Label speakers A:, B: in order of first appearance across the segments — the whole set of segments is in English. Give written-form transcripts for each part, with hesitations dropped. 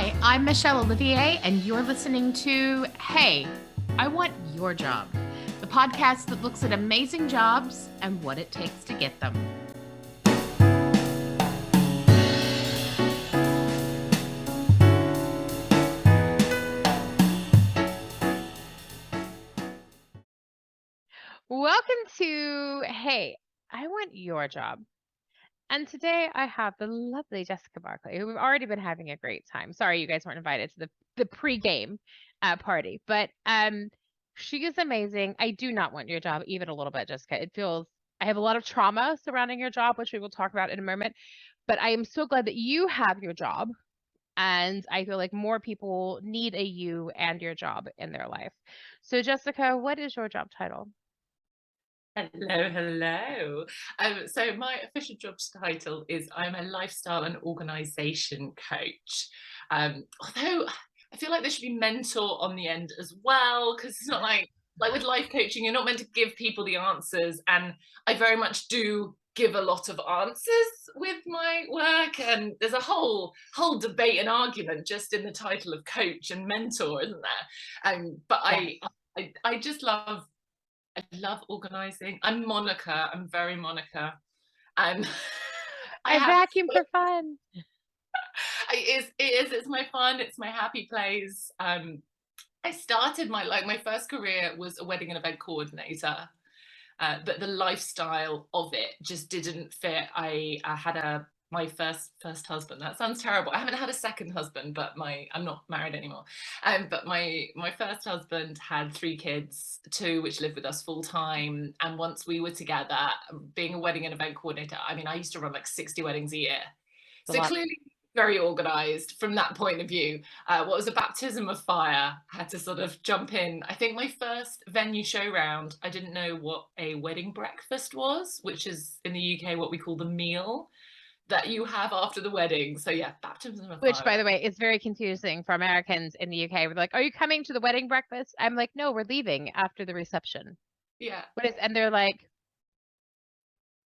A: Hi, I'm Michele Olivier, and you're listening to Hey, I Want Your Job, the podcast that looks at amazing jobs and what it takes to get them. Welcome to Hey, I Want Your Job. And today I have the lovely Jessica Barclay, who we've already been having a great time. Sorry you guys weren't invited to the pre-game party, but she is amazing. I do not want your job even a little bit, Jessica. I have a lot of trauma surrounding your job, which we will talk about in a moment, but I am so glad that you have your job. And I feel like more people need a you and your job in their life. So Jessica, what is your job title?
B: Hello. So my official job title is I'm a lifestyle and organization coach. Although I feel like there should be mentor on the end as well, because it's not like with life coaching, you're not meant to give people the answers. And I very much do give a lot of answers with my work. And there's a whole debate and argument just in the title of coach and mentor, isn't there? But I just I love organizing. I'm Monica. I'm very Monica. And I
A: I
B: have
A: vacuum for fun.
B: it's my fun, it's my happy place. I started my first career was a wedding and event coordinator. But the lifestyle of it just didn't fit. I had my first husband. That sounds terrible. I haven't had a second husband, but I'm not married anymore. But my first husband had 3 kids, 2 which lived with us full time. And once we were together, being a wedding and event coordinator, I mean, I used to run like 60 weddings a year. So clearly very organized from that point of view. What was a baptism of fire, had to sort of jump in. I think my first venue show round, I didn't know what a wedding breakfast was, which is in the UK what we call the meal that you have after the wedding. So yeah, baptism of
A: Which,
B: fire.
A: by the way, is very confusing for Americans in the UK. We're like, "Are you coming to the wedding breakfast?" I'm like, "No, we're leaving after the reception."
B: Yeah.
A: And they're like,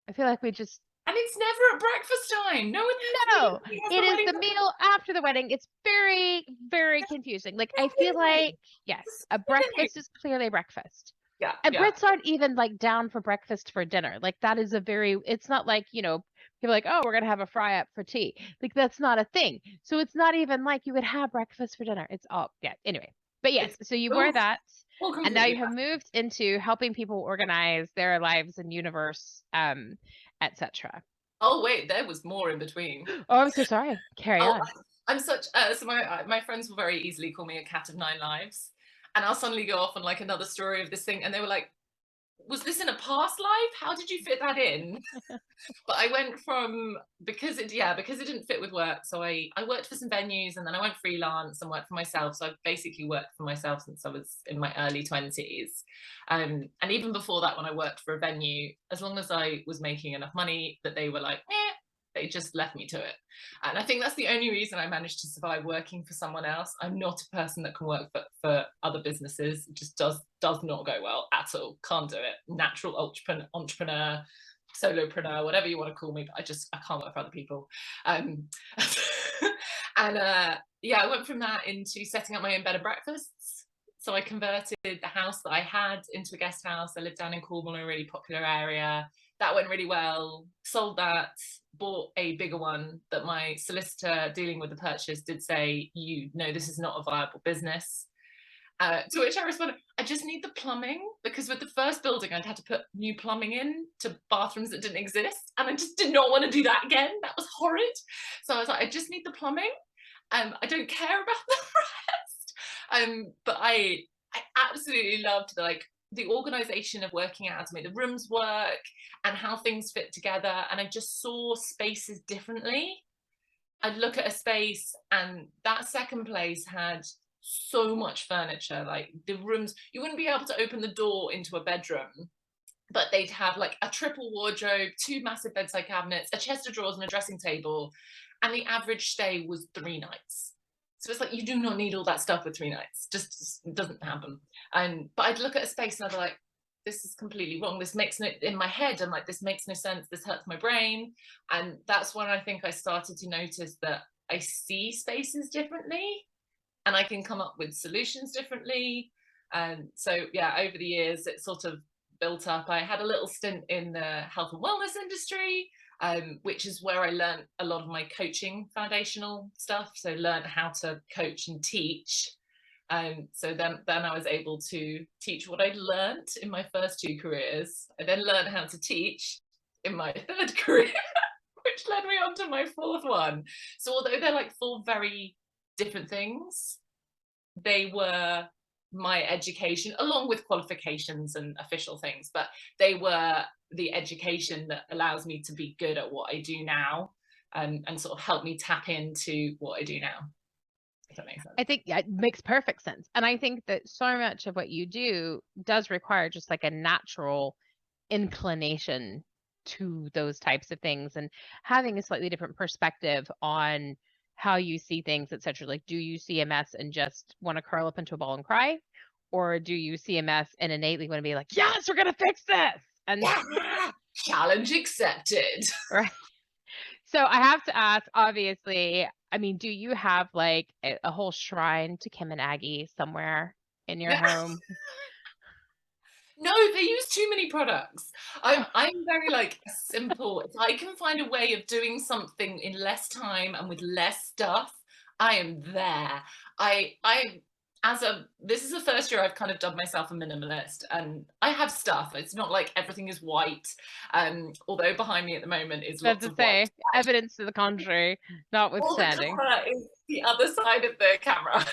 A: I feel like we just
B: And it's never at breakfast time. No one
A: no,
B: has
A: it
B: the
A: is
B: wedding
A: the meal after the wedding. It's very, very confusing. Like, I feel like, yes, a breakfast is clearly breakfast.
B: Yeah,
A: And
B: yeah.
A: Brits aren't even like down for breakfast for dinner. Like that is it's not like, people are like, oh, we're gonna have a fry up for tea. Like that's not a thing. So it's not even like you would have breakfast for dinner. It's all anyway. But yes,
B: It's
A: so you were that,
B: all
A: and now
B: completely.
A: you have moved into helping people organize their lives and universe, etc.
B: Oh wait, there was more in between.
A: Oh, I'm so sorry. Carry
B: Oh,
A: on.
B: I'm such so my friends will very easily call me a cat of 9 lives, and I'll suddenly go off on like another story of this thing, and they were like, "Was this in a past life? How did you fit that in?" But I went from because it didn't fit with work. So I worked for some venues, and then I went freelance and worked for myself. So I've basically worked for myself since I was in my early 20s. And even before that, when I worked for a venue, as long as I was making enough money that they were like, they just left me to it. And I think that's the only reason I managed to survive working for someone else. I'm not a person that can work for other businesses. It just does not go well at all. Can't do it. Natural entrepreneur, solopreneur, whatever you want to call me, but I can't work for other people. Um, and I went from that into setting up my own bed and breakfasts. So I converted the house that I had into a guest house. I lived down in Cornwall, a really popular area. That went really well. Sold that, bought a bigger one that my solicitor dealing with the purchase did say, this is not a viable business. To which I responded, I just need the plumbing, because with the first building, I'd had to put new plumbing in to bathrooms that didn't exist. And I just did not want to do that again. That was horrid. So I was like, I just need the plumbing. I don't care about the rest. But I absolutely loved the organization of working out how to make the rooms work and how things fit together. And I just saw spaces differently. I'd look at a space, and that second place had so much furniture. Like the rooms, you wouldn't be able to open the door into a bedroom, but they'd have like a triple wardrobe, 2 massive bedside cabinets, a chest of drawers, and a dressing table. And the average stay was 3 nighs. So it's like, you do not need all that stuff with 3 nights. Just doesn't happen. But I'd look at a space and I'd be like, this is completely wrong. This makes no, in my head, I'm like, this makes no sense. This hurts my brain. And that's when I think I started to notice that I see spaces differently and I can come up with solutions differently. And so, yeah, over the years, it sort of built up. I had a little stint in the health and wellness industry, which is where I learned a lot of my coaching foundational stuff. So, learned how to coach and teach. So then I was able to teach what I'd learned in my first two careers. I then learned how to teach in my third career, which led me on to my fourth one. So although they're like four very different things, they were my education along with qualifications and official things, but they were the education that allows me to be good at what I do now, and sort of help me tap into what I do now, if that makes sense.
A: I think yeah, it makes perfect sense. And I think that so much of what you do does require just like a natural inclination to those types of things and having a slightly different perspective on how you see things, etc. Like, do you see a mess and just want to curl up into a ball and cry? Or do you see a mess and innately want to be like, yes, we're going to fix this? And
B: Yeah, challenge accepted.
A: right. So I have to ask, obviously, I mean, do you have like a whole shrine to Kim and Aggie somewhere in your home?
B: No, they use too many products. I'm very like simple. If I can find a way of doing something in less time and with less stuff, I am there. I this is the first year I've kind of dubbed myself a minimalist, and I have stuff. It's not like everything is white. Although behind me at the moment is
A: That's
B: lots
A: to
B: of white.
A: say, evidence to the contrary,
B: All the
A: notwithstanding.
B: clutter is the other side of the camera.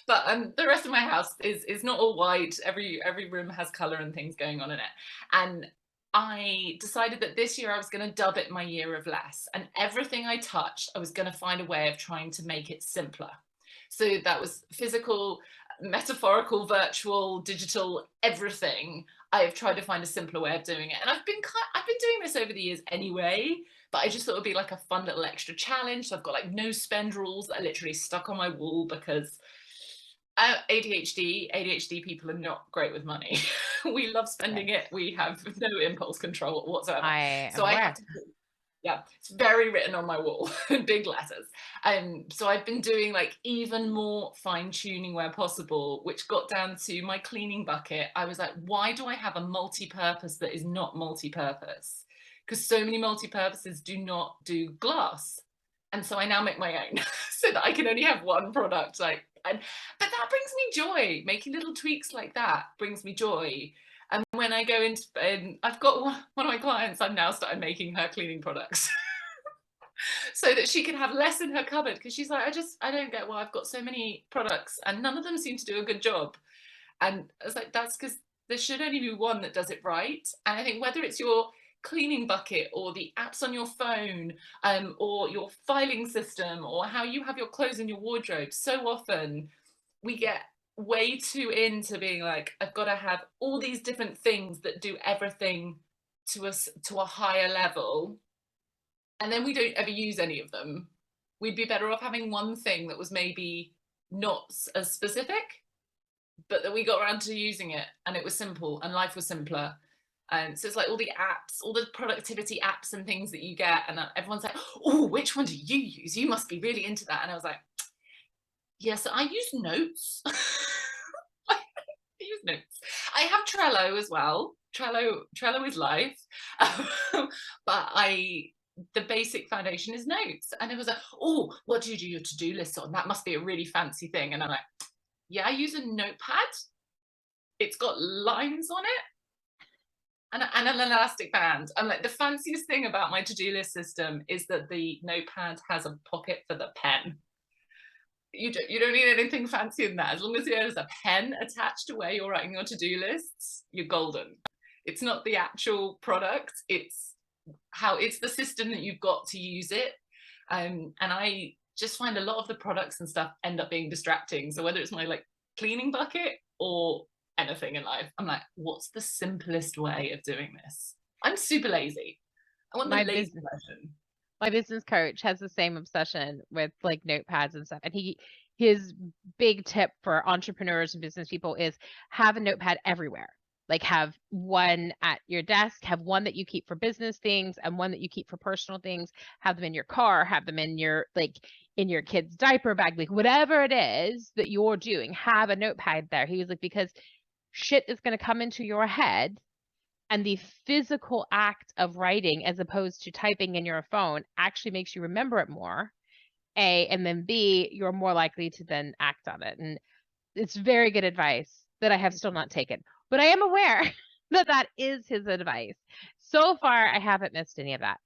B: But the rest of my house is not all white. Every room has color and things going on in it. And I decided that this year I was going to dub it my year of less. And everything I touched, I was going to find a way of trying to make it simpler. So that was physical, metaphorical, virtual, digital, everything. I have tried to find a simpler way of doing it. And I've been doing this over the years anyway, but I just thought it would be like a fun little extra challenge. So I've got like no spend rules that are literally stuck on my wall because ADHD people are not great with money. We love spending
A: Right.
B: it. We have no impulse control whatsoever.
A: I am
B: So I have
A: aware.
B: to, yeah, it's very written on my wall in big letters. So I've been doing like even more fine tuning where possible, which got down to my cleaning bucket. I was like, why do I have a multi-purpose that is not multi-purpose? Because so many multi-purposes do not do glass. And so I now make my own so that I can only have one product. But that brings me joy. Making little tweaks like that brings me joy. And when I go into, I've got one of my clients, I've now started making her cleaning products so that she can have less in her cupboard, because she's like, I don't get why I've got so many products and none of them seem to do a good job. And I was like, that's because there should only be one that does it right. And I think whether it's your cleaning bucket or the apps on your phone, or your filing system, or how you have your clothes in your wardrobe, so often we get way too into being like, I've got to have all these different things that do everything to us to a higher level, and then we don't ever use any of them. We'd be better off having one thing that was maybe not as specific, but that we got around to using it and it was simple and life was simpler. So it's like all the apps, all the productivity apps and things that you get, and everyone's like, oh, which one do you use? You must be really into that. And I was like, yes, I use Notes. I use Notes. I have Trello as well. Trello is life. But the basic foundation is Notes. And it was like, oh, what do you do your to-do list on? That must be a really fancy thing. And I'm like, yeah, I use a notepad. It's got lines on it and an elastic band. And like the fanciest thing about my to-do list system is that the notepad has a pocket for the pen. You don't need anything fancy in that. As long as there's a pen attached to where you're writing your to-do lists, you're golden. It's not the actual product, it's the system that you've got to use it. And I just find a lot of the products and stuff end up being distracting. So whether it's my like cleaning bucket or anything in life, I'm like, what's the simplest way of doing this? I'm super lazy. I want the
A: My
B: lazy
A: business
B: version.
A: my business coach has the same obsession with like notepads and stuff. And his big tip for entrepreneurs and business people is have a notepad everywhere. Like have one at your desk, have one that you keep for business things and one that you keep for personal things. Have them in your car, have them in your like in your kid's diaper bag, like whatever it is that you're doing, have a notepad there. He was like, because shit is going to come into your head, and the physical act of writing as opposed to typing in your phone actually makes you remember it more. A, and then B, you're more likely to then act on it. And it's very good advice that I have still not taken, but I am aware that that is his advice. So far, I haven't missed any of that.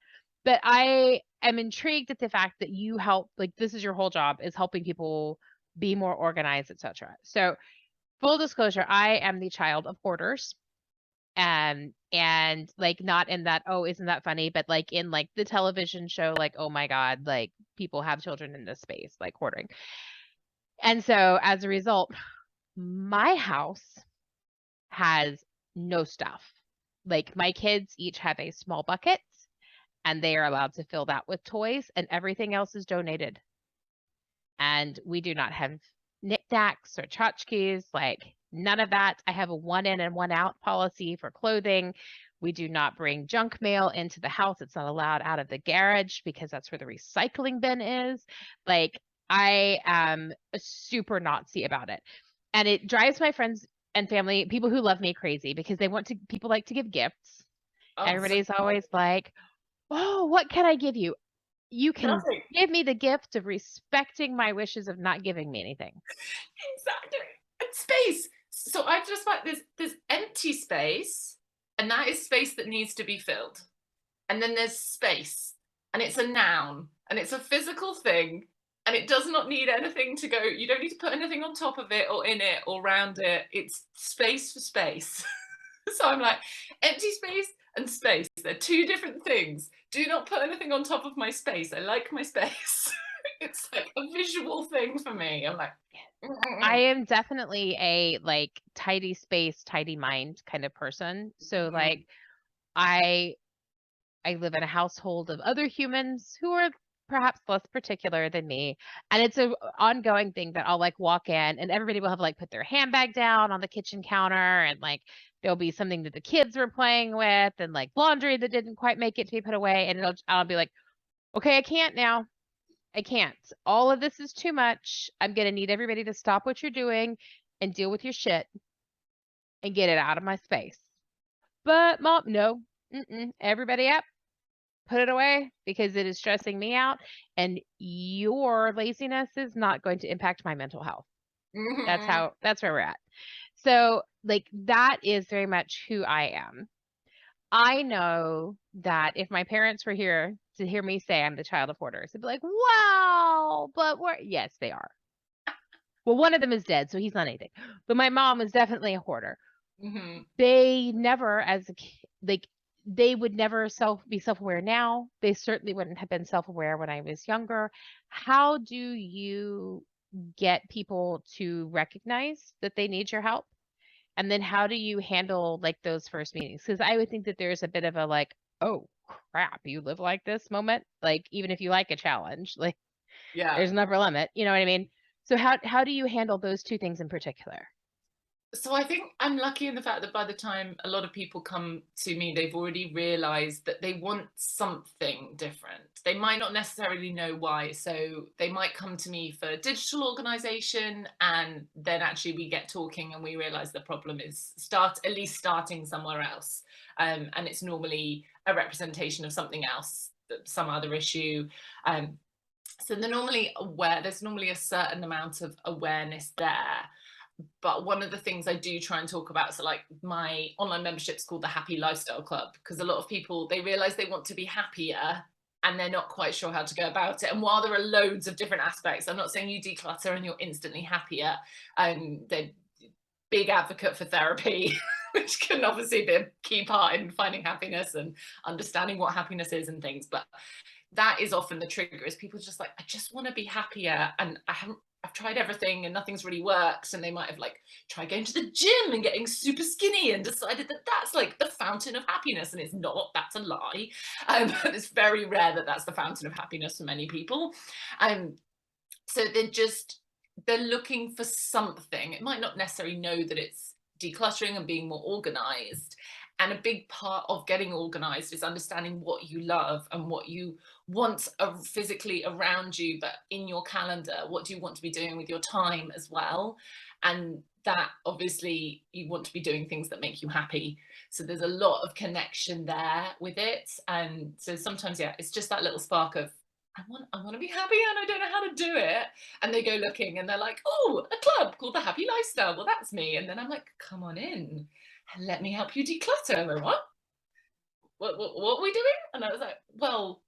A: But I am intrigued at the fact that you help, like this is your whole job, is helping people be more organized, etc. So full disclosure, I am the child of hoarders. And like not in that, oh, isn't that funny, but like in like the television show, like, oh my God, like people have children in this space, like hoarding. And so as a result, my house has no stuff. Like my kids each have a small bucket and they are allowed to fill that with toys, and everything else is donated. And we do not have knickknacks or tchotchkes, like none of that. I have a one in and one out policy for clothing. We do not bring junk mail into the house. It's not allowed out of the garage because that's where the recycling bin is. Like I am super Nazi about it. And it drives my friends and family, people who love me, crazy because people like to give gifts.
B: Oh, so
A: Everybody's always like, oh, what can I give you? You can
B: nothing.
A: give me the gift of respecting my wishes of not giving me anything.
B: Exactly. And space. So I've just like there's empty space, and that is space that needs to be filled. And then there's space, and it's a noun, and it's a physical thing, and it does not need anything to go. You don't need to put anything on top of it or in it or around it. It's space for space. So I'm like, empty space and space. They're two different things. Do not put anything on top of my space. I like my space. It's like a visual thing for me. I'm like,
A: I am definitely a like tidy space, tidy mind kind of person. So like I I live in a household of other humans who are perhaps less particular than me. And it's a ongoing thing that I'll like walk in and everybody will have like put their handbag down on the kitchen counter, and like there'll be something that the kids were playing with and like laundry that didn't quite make it to be put away. And I'll be like, okay, I can't now. I can't. All of this is too much. I'm going to need everybody to stop what you're doing and deal with your shit and get it out of my space. But mom, no. Everybody up, put it away because it is stressing me out, and your laziness is not going to impact my mental health. That's where we're at. So like that is very much who I am. I know that if my parents were here to hear me say I'm the child of hoarders, they'd be like, wow, but we're, yes, they are. Well, one of them is dead, so he's not anything. But my mom was definitely a hoarder. They never, as a kid, like, they would never be self-aware now. They certainly wouldn't have been self-aware when I was younger. How do you get people to recognize that they need your help? And then how do you handle like those first meetings? Because I would think that there's a bit of a like, oh crap, you live like this moment. Like even if you like a challenge, like
B: Yeah.
A: there's an upper limit. You know what I mean? So how do you handle those two things in particular?
B: So I think I'm lucky in the fact that by the time a lot of people come to me, they've already realized that they want something different. They might not necessarily know why. So they might come to me for digital organization, and then actually we get talking and we realize the problem is at least starting somewhere else. And it's normally a representation of something else, some other issue. So they're normally aware, there's normally a certain amount of awareness there. But one of the things I do try and talk about, so like my online membership is called the Happy Lifestyle Club, because a lot of people, they realize they want to be happier and they're not quite sure how to go about it. And while there are loads of different aspects, I'm not saying you declutter and you're instantly happier. They're big advocate for therapy, which can obviously be a key part in finding happiness and understanding what happiness is and things. But that is often the trigger, is people just like, I just want to be happier, and I've tried everything and nothing's really worked. And they might have like tried going to the gym and getting super skinny and decided that that's like the fountain of happiness, and it's not. That's a lie. It's very rare that that's the fountain of happiness for many people. So they're looking for something. It might not necessarily know that it's decluttering and being more organized. And a big part of getting organized is understanding what you love and what you want physically around you, but in your calendar, what do you want to be doing with your time as well? And that obviously you want to be doing things that make you happy. So there's a lot of connection there with it. And so sometimes, yeah, it's just that little spark of, I want to be happy and I don't know how to do it. And they go looking and they're like, oh, a club called the Happy Lifestyle. Well, that's me. And then I'm like, come on in and let me help you declutter. And they're, what? What are we doing? And I was like, well,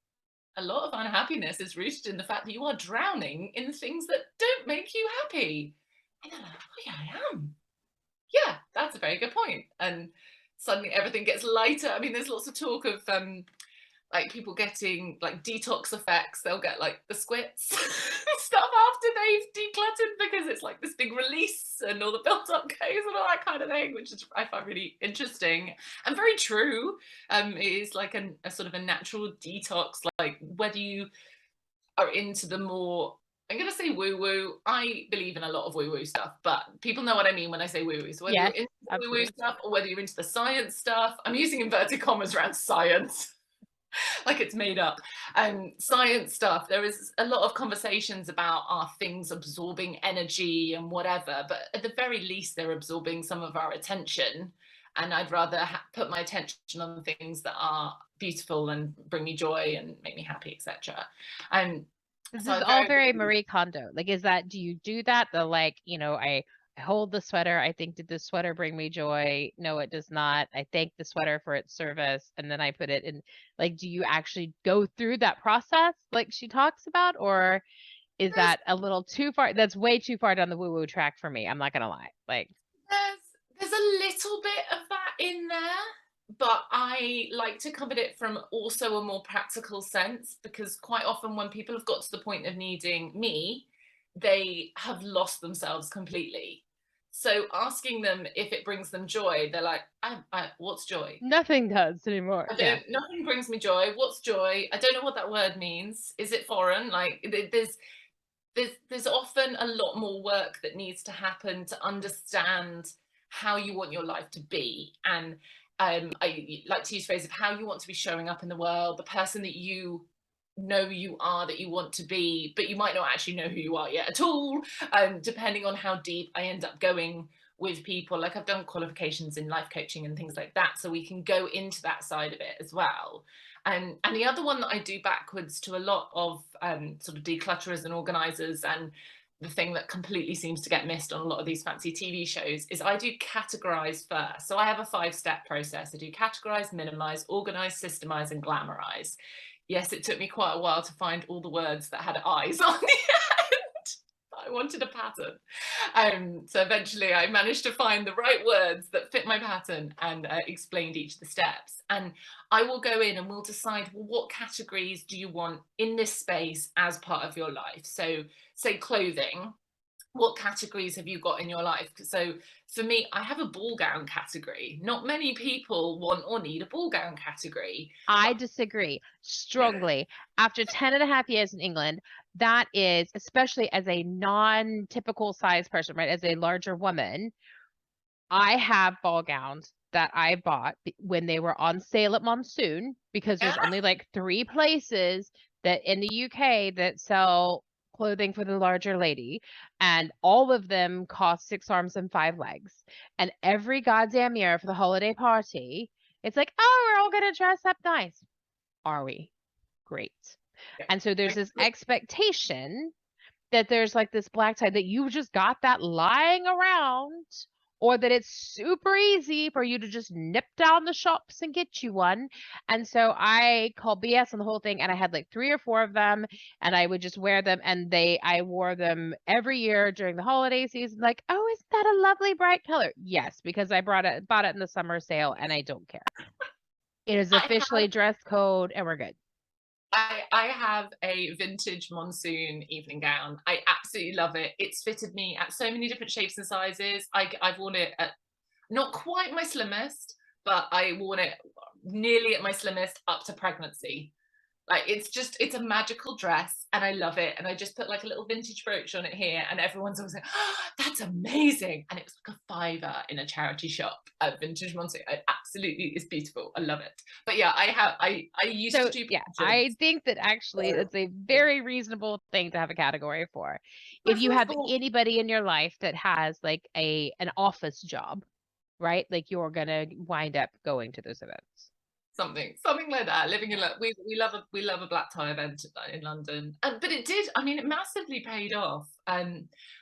B: a lot of unhappiness is rooted in the fact that you are drowning in things that don't make you happy. And they're like, oh yeah, I am. Yeah, that's a very good point. And suddenly everything gets lighter. I mean, there's lots of talk of like people getting like detox effects. They'll get like the squits stuff after they've decluttered because it's like this big release and all the built up goes and all that kind of thing, which is, I find really interesting and very true. It is like a sort of a natural detox, like whether you are into the more, I'm going to say woo woo. I believe in a lot of woo woo stuff, but people know what I mean when I say woo woo. So whether
A: Yes,
B: you're into the woo woo
A: absolutely.
B: stuff or whether you're into the science stuff, I'm using inverted commas around science like it's made up. Science stuff, there is a lot of conversations about are things absorbing energy and whatever, but at the very least they're absorbing some of our attention, and I'd rather put my attention on things that are beautiful and bring me joy and make me happy, etc. And
A: This
B: so
A: is
B: I'm
A: all
B: very
A: very Marie Kondo. Like, is that, do you do that? The like, I hold the sweater. I think, did this sweater bring me joy? No, it does not. I thank the sweater for its service. And then I put it in, like, do you actually go through that process like she talks about? Or is
B: there's
A: that a little too far? That's way too far down the woo-woo track for me. I'm not gonna lie. Like,
B: there's a little bit of that in there, but I like to come at it from also a more practical sense, because quite often when people have got to the point of needing me, they have lost themselves completely. So asking them if it brings them joy, they're like, what's joy?
A: nothing does anymore.
B: I
A: Yeah.
B: don't, nothing brings me joy. What's joy? I don't know what that word means. Is it foreign? Like there's often a lot more work that needs to happen to understand how you want your life to be. And I like to use phrase of how you want to be showing up in the world, the person that you know you are, that you want to be, but you might not actually know who you are yet at all. Depending on how deep I end up going with people, like I've done qualifications in life coaching and things like that, so we can go into that side of it as well. And the other one that I do backwards to a lot of sort of declutterers and organizers, and the thing that completely seems to get missed on a lot of these fancy TV shows, is I do categorize first. So I have a 5-step process. I do categorize, minimize, organize, systemize, and glamorize. Yes, it took me quite a while to find all the words that had eyes on the end. I wanted a pattern. So eventually I managed to find the right words that fit my pattern and explained each of the steps. And I will go in and we'll decide, well, what categories do you want in this space as part of your life? So say clothing, what categories have you got in your life? So for me, I have a ball gown category. Not many people want or need a ball gown category.
A: I disagree strongly. After 10 and a half years in England, that is, especially as a non-typical size person, right? As a larger woman, I have ball gowns that I bought when they were on sale at Monsoon, because
B: Yeah,
A: there's only like 3 places that in the UK that sell clothing for the larger lady, and all of them cost 6 arms and 5 legs. And every goddamn year for the holiday party, it's like, oh, we're all gonna dress up nice. Are we? Great. And so there's this expectation that there's like this black tie that you just got that lying around, or that it's super easy for you to just nip down the shops and get you one. And so I called BS on the whole thing, and I had like 3 or 4 of them, and I would just wear them, and I wore them every year during the holiday season, like, oh, isn't that a lovely bright color? Yes, because I bought it in the summer sale, and I don't care. It is
B: I
A: officially dress code, and we're good.
B: I have a vintage Monsoon evening gown. I absolutely love it. It's fitted me at so many different shapes and sizes. I've worn it at not quite my slimmest, but I worn it nearly at my slimmest up to pregnancy. Like, it's a magical dress and I love it. And I just put like a little vintage brooch on it here. And everyone's always like, oh, that's amazing. And it was like a fiver in a charity shop at Vintage Monte. Absolutely, it's beautiful. I love it. But yeah, I used to
A: So
B: do
A: yeah, I
B: pageants.
A: think that actually it's a very reasonable thing to have a category for.
B: My
A: If you
B: first
A: have
B: ball,
A: anybody in your life that has like an office job, right? Like you're gonna wind up going to those events.
B: something like that. Living in
A: Yeah.
B: we love a black tie event in London, but it did. I mean, it massively paid off.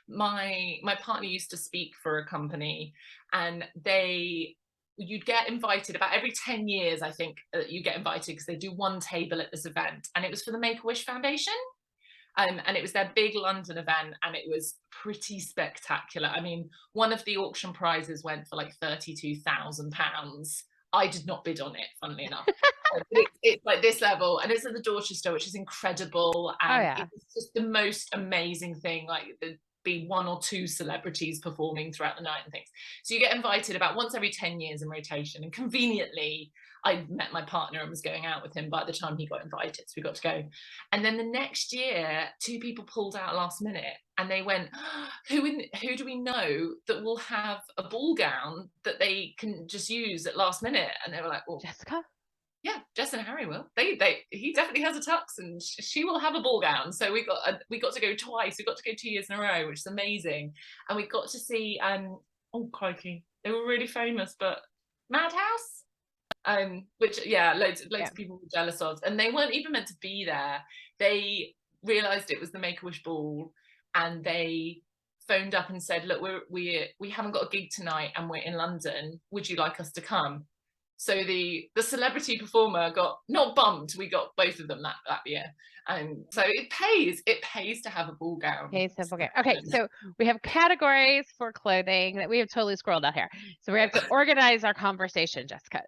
B: My partner used to speak for a company, and you'd get invited about every 10 years. I think you get invited because they do one table at this event, and it was for the Make a Wish Foundation. And it was their big London event, and it was pretty spectacular. I mean, one of the auction prizes went for like £32,000. I did not bid on it, funnily enough. But it's like this level, and it's at the Dorchester, which is incredible,
A: Oh
B: and
A: yeah.
B: it's just the most amazing thing. Like there'd be one or two celebrities performing throughout the night and things. So you get invited about once every 10 years in rotation, and conveniently, I met my partner and was going out with him by the time he got invited, so we got to go. And then the next year, two people pulled out last minute and they went, who do we know that will have a ball gown that they can just use at last minute? And they were like, well,
A: Jessica?
B: yeah, Jess and Harry will. He definitely has a tux and she will have a ball gown. So we got to go twice. We got to go 2 years in a row, which is amazing. And we got to see oh crikey, they were really famous, but Madhouse, which yeah, loads
A: Yeah.
B: of people were jealous of, and they weren't even meant to be there. They realized it was the Make-A-Wish ball, and they phoned up and said, look, we haven't got a gig tonight and we're in London, would you like us to come? So the celebrity performer got not bumped, we got both of them that year. And so it pays to have a ball gown.
A: Okay, simple game. Okay, so we have categories for clothing that we have totally scrolled out here. So we have to organize our conversation, Jessica.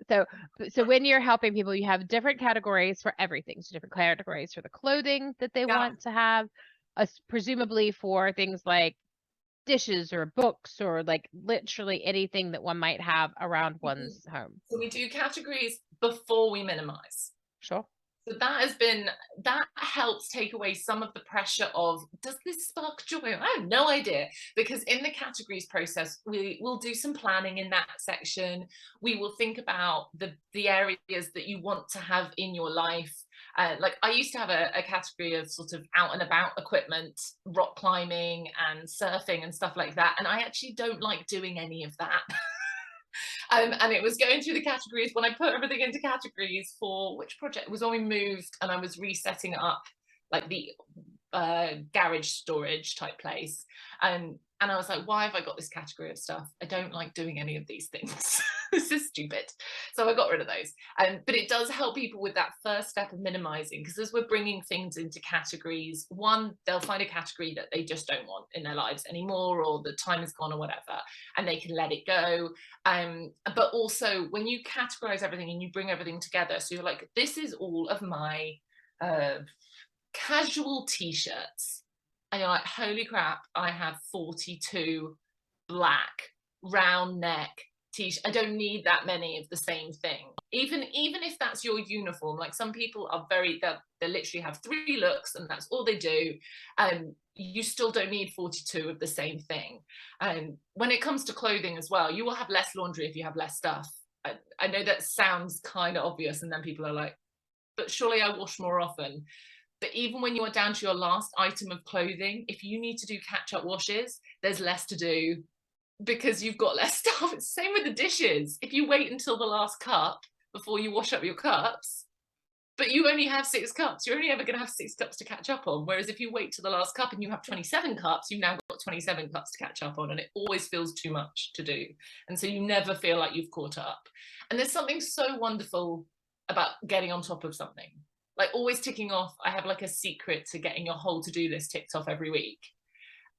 A: So when you're helping people, you have different categories for everything. So different categories for the clothing that they
B: Yeah.
A: want to have, presumably for things like dishes or books or like literally anything that one might have around one's home.
B: So we do categories before we minimize.
A: Sure.
B: So that helps take away some of the pressure of, does this spark joy? I have no idea, because in the categories process, we will do some planning in that section. We will think about the areas that you want to have in your life. Like I used to have a category of sort of out and about equipment, rock climbing and surfing and stuff like that. And I actually don't like doing any of that. And it was going through the categories when I put everything into categories for which project. It was when we moved and I was resetting up like the garage storage type place. And I was like, why have I got this category of stuff? I don't like doing any of these things. This is stupid. So I got rid of those. But it does help people with that first step of minimizing, because as we're bringing things into categories, one, they'll find a category that they just don't want in their lives anymore, or the time is gone or whatever, and they can let it go. But also when you categorize everything and you bring everything together, so you're like, this is all of my casual t-shirts, and you're like, holy crap, I have 42 black round neck t-shirt. I don't need that many of the same thing. Even if that's your uniform, like some people are they literally have 3 looks and that's all they do. You still don't need 42 of the same thing. And when it comes to clothing as well, you will have less laundry if you have less stuff. I know that sounds kind of obvious, and then people are like, but surely I wash more often. But even when you are down to your last item of clothing, if you need to do catch-up washes, there's less to do because you've got less stuff. It's the same with the dishes. If you wait until the last cup before you wash up your cups, but you only have 6 cups, you're only ever going to have 6 cups to catch up on. Whereas if you wait to the last cup and you have 27 cups, you've now got 27 cups to catch up on, and it always feels too much to do. And so you never feel like you've caught up. And there's something so wonderful about getting on top of something. Like always ticking off. I have like a secret to getting your whole to-do list ticked off every week.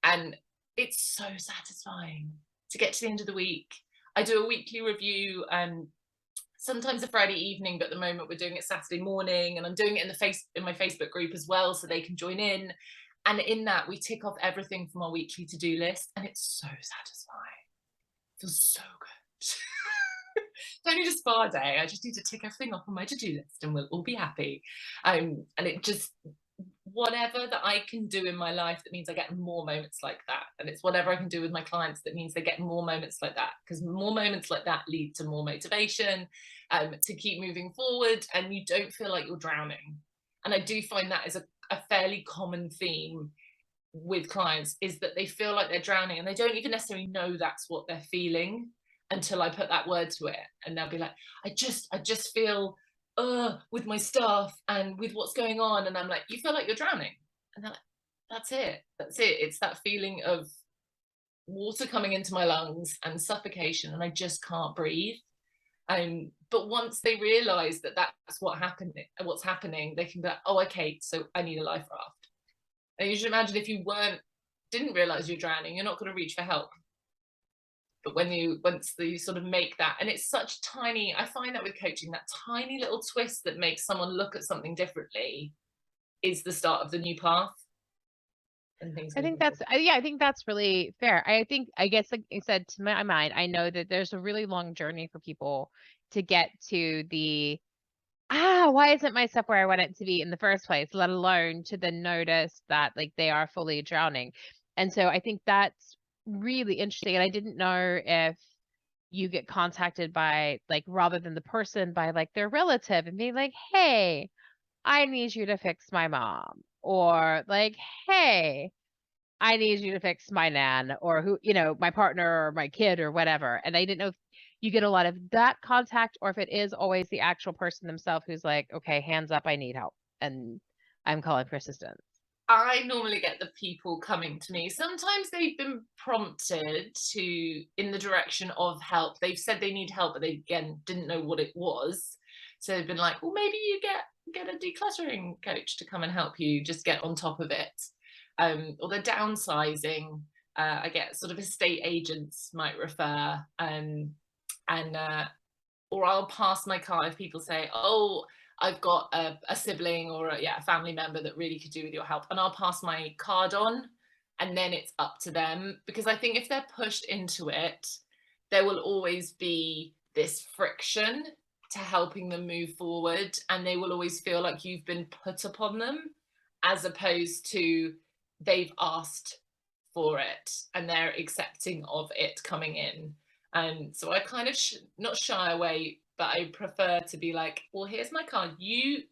B: And it's so satisfying to get to the end of the week. I do a weekly review, sometimes a Friday evening, but at the moment we're doing it Saturday morning, and I'm doing it in my Facebook group as well, so they can join in. And in that, we tick off everything from our weekly to-do list, and it's so satisfying. It feels so good. Don't need a spa day. I just need to tick everything off on my to-do list and we'll all be happy. And it just, whatever that I can do in my life that means I get more moments like that. And it's whatever I can do with my clients that means they get more moments like that, because more moments like that lead to more motivation, to keep moving forward, and you don't feel like you're drowning. And I do find that is a fairly common theme with clients, is that they feel like they're drowning and they don't even necessarily know that's what they're feeling until I put that word to it. And they'll be like, I just feel with my stuff and with what's going on. And I'm like, you feel like you're drowning? And they're like, that's it. That's it. It's that feeling of water coming into my lungs and suffocation, and I just can't breathe. But once they realize that that's what's happening, they can be like, oh, okay, so I need a life raft. And you should imagine, if you didn't realize you're drowning, you're not going to reach for help. But once you sort of make that, and it's such tiny, I find that with coaching, that tiny little twist that makes someone look at something differently is the start of the new path and things
A: I think
B: moving forward.
A: yeah, I think that's really fair. I guess, like I said, to my mind, I know that there's a really long journey for people to get to the, why isn't my stuff where I want it to be in the first place, let alone to then notice that, like, they are fully drowning. And so I think that's really interesting. And I didn't know if you get contacted by, like, rather than the person, by, like, their relative and being like, hey, I need you to fix my mom, or like, hey, I need you to fix my nan, or who, my partner or my kid or whatever. And I didn't know if you get a lot of that contact, or if it is always the actual person themselves who's like, okay, hands up, I need help, and I'm calling for assistance.
B: I normally get the people coming to me. Sometimes they've been prompted in the direction of help. They've said they need help, but they again didn't know what it was. So they've been like, well, maybe you get a decluttering coach to come and help you just get on top of it. Or they're downsizing. I get sort of estate agents might refer, and or I'll pass my card if people say, oh, I've got a sibling or a family member that really could do with your help, and I'll pass my card on, and then it's up to them. Because I think if they're pushed into it, there will always be this friction to helping them move forward, and they will always feel like you've been put upon them, as opposed to they've asked for it and they're accepting of it coming in. And so I kind of not shy away, but I prefer to be like, well, here's my card. You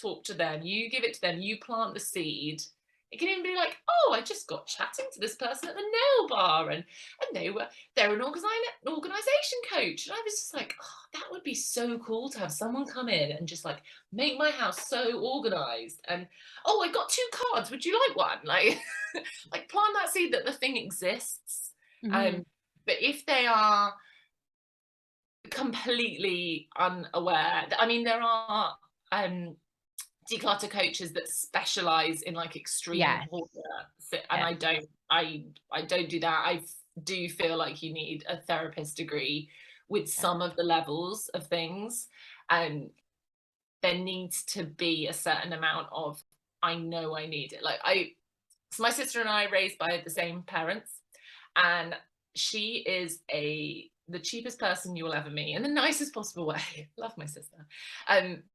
B: talk to them, you give it to them, you plant the seed. It can even be like, oh, I just got chatting to this person at the nail bar, and they're an organization coach. And I was just like, oh, that would be so cool to have someone come in and just like make my house so organized. And oh, I got 2 cards. Would you like one? Like, like plant that seed that the thing exists.
A: Hmm.
B: But if they are completely unaware, I mean, there are declutter coaches that specialize in like extreme
A: Yes.
B: hoarder, and
A: Yes.
B: I don't do that. I do feel like you need a therapist degree with
A: Yeah.
B: some of the levels of things, and there needs to be a certain amount of, I know I need it. So my sister and I are raised by the same parents, and she is the cheapest person you will ever meet in the nicest possible way. Love my sister.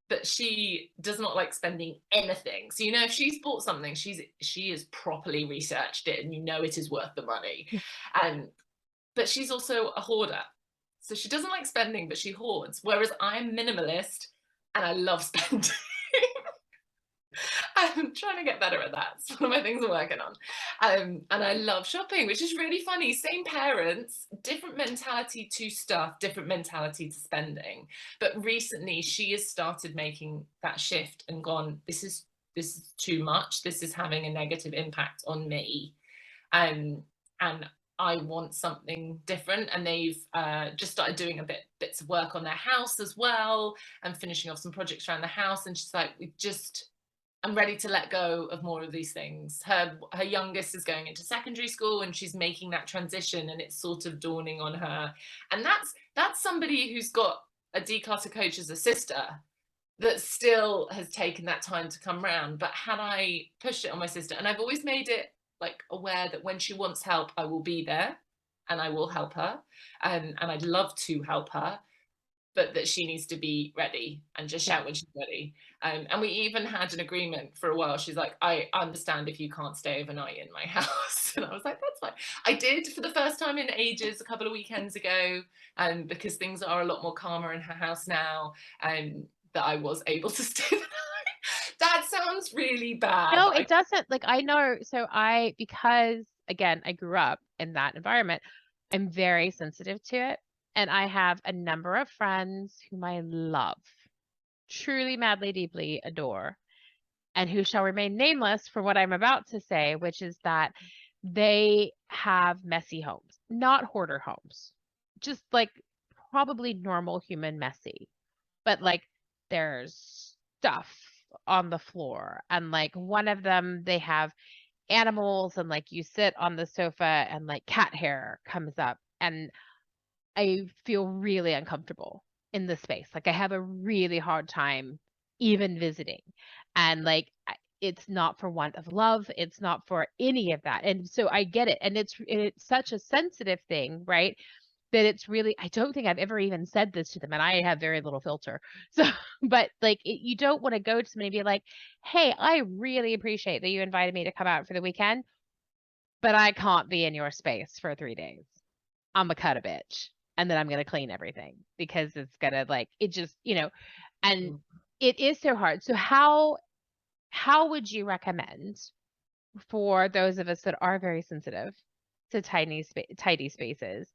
B: But she does not like spending anything. So, if she's bought something, she has properly researched it, and it is worth the money. But she's also a hoarder. So she doesn't like spending, but she hoards. Whereas I'm minimalist and I love spending. I'm trying to get better at that. It's one of my things I'm working on. And I love shopping, which is really funny. Same parents, different mentality to stuff, different mentality to spending. But recently she has started making that shift and gone, this is too much. This is having a negative impact on me. And I want something different. And they've just started doing bits of work on their house as well, and finishing off some projects around the house. And she's like, I'm ready to let go of more of these things. Her youngest is going into secondary school, and she's making that transition, and it's sort of dawning on her. And that's somebody who's got a declutter coach as a sister that still has taken that time to come round. But had I pushed it on my sister, and I've always made it like aware that when she wants help, I will be there and I will help her. And I'd love to help her. but that she needs to be ready and just
A: Yeah.
B: shout when she's ready. And we even had an agreement for a while. She's like, I understand if you can't stay overnight in my house. And I was like, that's fine. I did for the first time in ages a couple of weekends ago, because things are a lot more calmer in her house now, that I was able to stay the night. That sounds really bad.
A: No, it doesn't. Like, I know. So because again, I grew up in that environment, I'm very sensitive to it. And I have a number of friends whom I love, truly, madly, deeply adore, and who shall remain nameless for what I'm about to say, which is that they have messy homes, not hoarder homes, just like probably normal human messy, but like there's stuff on the floor. And like one of them, they have animals, and like you sit on the sofa and like cat hair comes up. And I feel really uncomfortable in the space. Like I have a really hard time even visiting. And like it's not for want of love, it's not for any of that. And so I get it. And it's such a sensitive thing, right? That it's really, I don't think I've ever even said this to them, and I have very little filter. So, but like you don't want to go to somebody and be like, "Hey, I really appreciate that you invited me to come out for the weekend, but I can't be in your space for 3 days. I'm gonna cut a bitch, and then I'm gonna clean everything because it's gonna like it just, and it is so hard. So how would you recommend for those of us that are very sensitive to tidy spaces,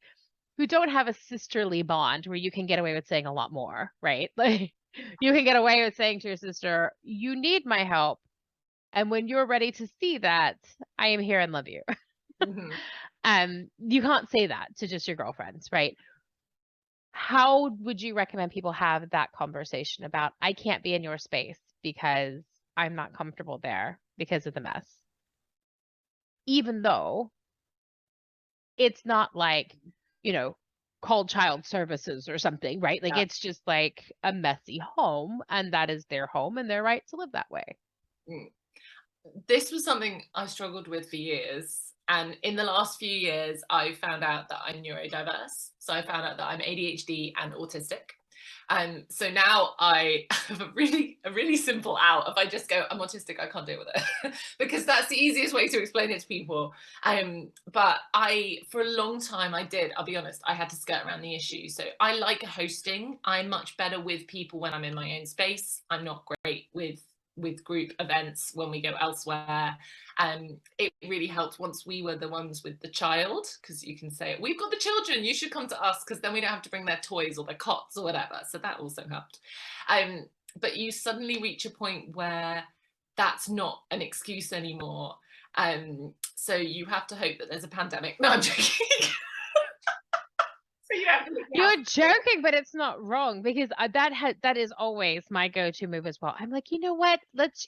A: who don't have a sisterly bond where you can get away with saying a lot more, right? Like you can get away with saying to your sister, "You need my help. And when you're ready to see that, I am here and love you."
B: Mhm.
A: You can't say that to just your girlfriends, right? How would you recommend people have that conversation about, I can't be in your space because I'm not comfortable there because of the mess? Even though it's not like, you know, called child services or something, right? Like
B: Yeah.
A: it's just like a messy home, and that is their home and their right to live that way.
B: Mm. This was something I struggled with for years. And in the last few years, I found out that I'm neurodiverse. So I found out that I'm ADHD and autistic. So now I have a really simple out. If I just go, I'm autistic, I can't deal with it, because that's the easiest way to explain it to people. But for a long time, I'll be honest, I had to skirt around the issue. So I like hosting. I'm much better with people when I'm in my own space. I'm not great with group events when we go elsewhere. It really helped once we were the ones with the child, because you can say, we've got the children, you should come to us, because then we don't have to bring their toys or their cots or whatever. So that also helped. But you suddenly reach a point where that's not an excuse anymore. So you have to hope that there's a pandemic. No, I'm joking. So you have to look
A: You're
B: out.
A: joking, but it's not wrong, because that is always my go-to move as well. I'm like, you know what?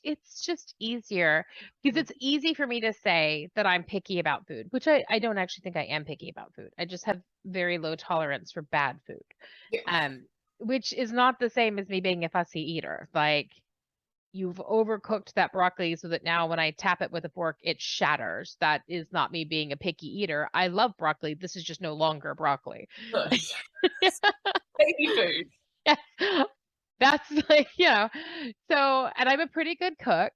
A: It's just easier, because it's easy for me to say that I'm picky about food, which I don't actually think I am picky about food. I just have very low tolerance for bad food.
B: Yeah.
A: Um, which is not the same as me being a fussy eater. Like, you've overcooked that broccoli so that now when I tap it with a fork, it shatters. That is not me being a picky eater. I love broccoli. This is just no longer broccoli.
B: Push. Baby food.
A: That's like, so, and I'm a pretty good cook.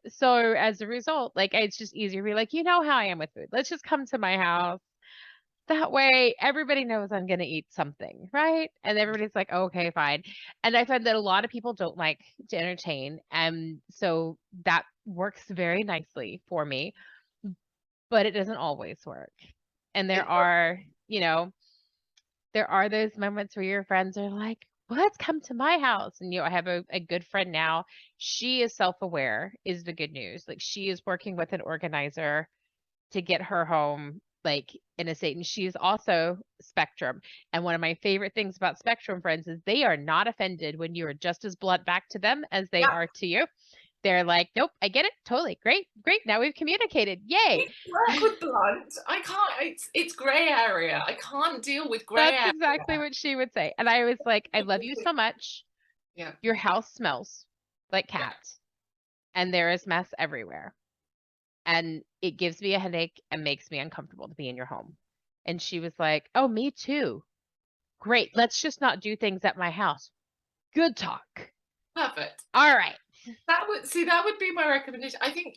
A: So as a result, like it's just easier to be like, you know how I am with food. Let's just come to my house. That way everybody knows I'm gonna eat something, right? And everybody's like, okay, fine. And I find that a lot of people don't like to entertain. And so that works very nicely for me, but it doesn't always work. And
B: It,
A: you know, there are those moments where your friends are like, let's come to my house. And I have a good friend now. She is self-aware, is the good news. Like she is working with an organizer to get her home like in a state. And she's also Spectrum. And one of my favorite things about Spectrum friends is they are not offended when you are just as blunt back to them as they
B: yeah.
A: are to you. They're like, nope, I get it. Totally. Great. Great. Now we've communicated. Yay.
B: Work with blunt. I can't. It's grey area. I can't deal with grey
A: That's
B: area.
A: exactly what she would say. And I was like, I love you so much.
B: Yeah.
A: Your house smells like
B: Yeah.
A: cats, and there is mess everywhere. And it gives me a headache and makes me uncomfortable to be in your home. And she was like, oh, me too. Great. Let's just not do things at my house. Good talk.
B: Perfect.
A: All right.
B: That would be my recommendation. I think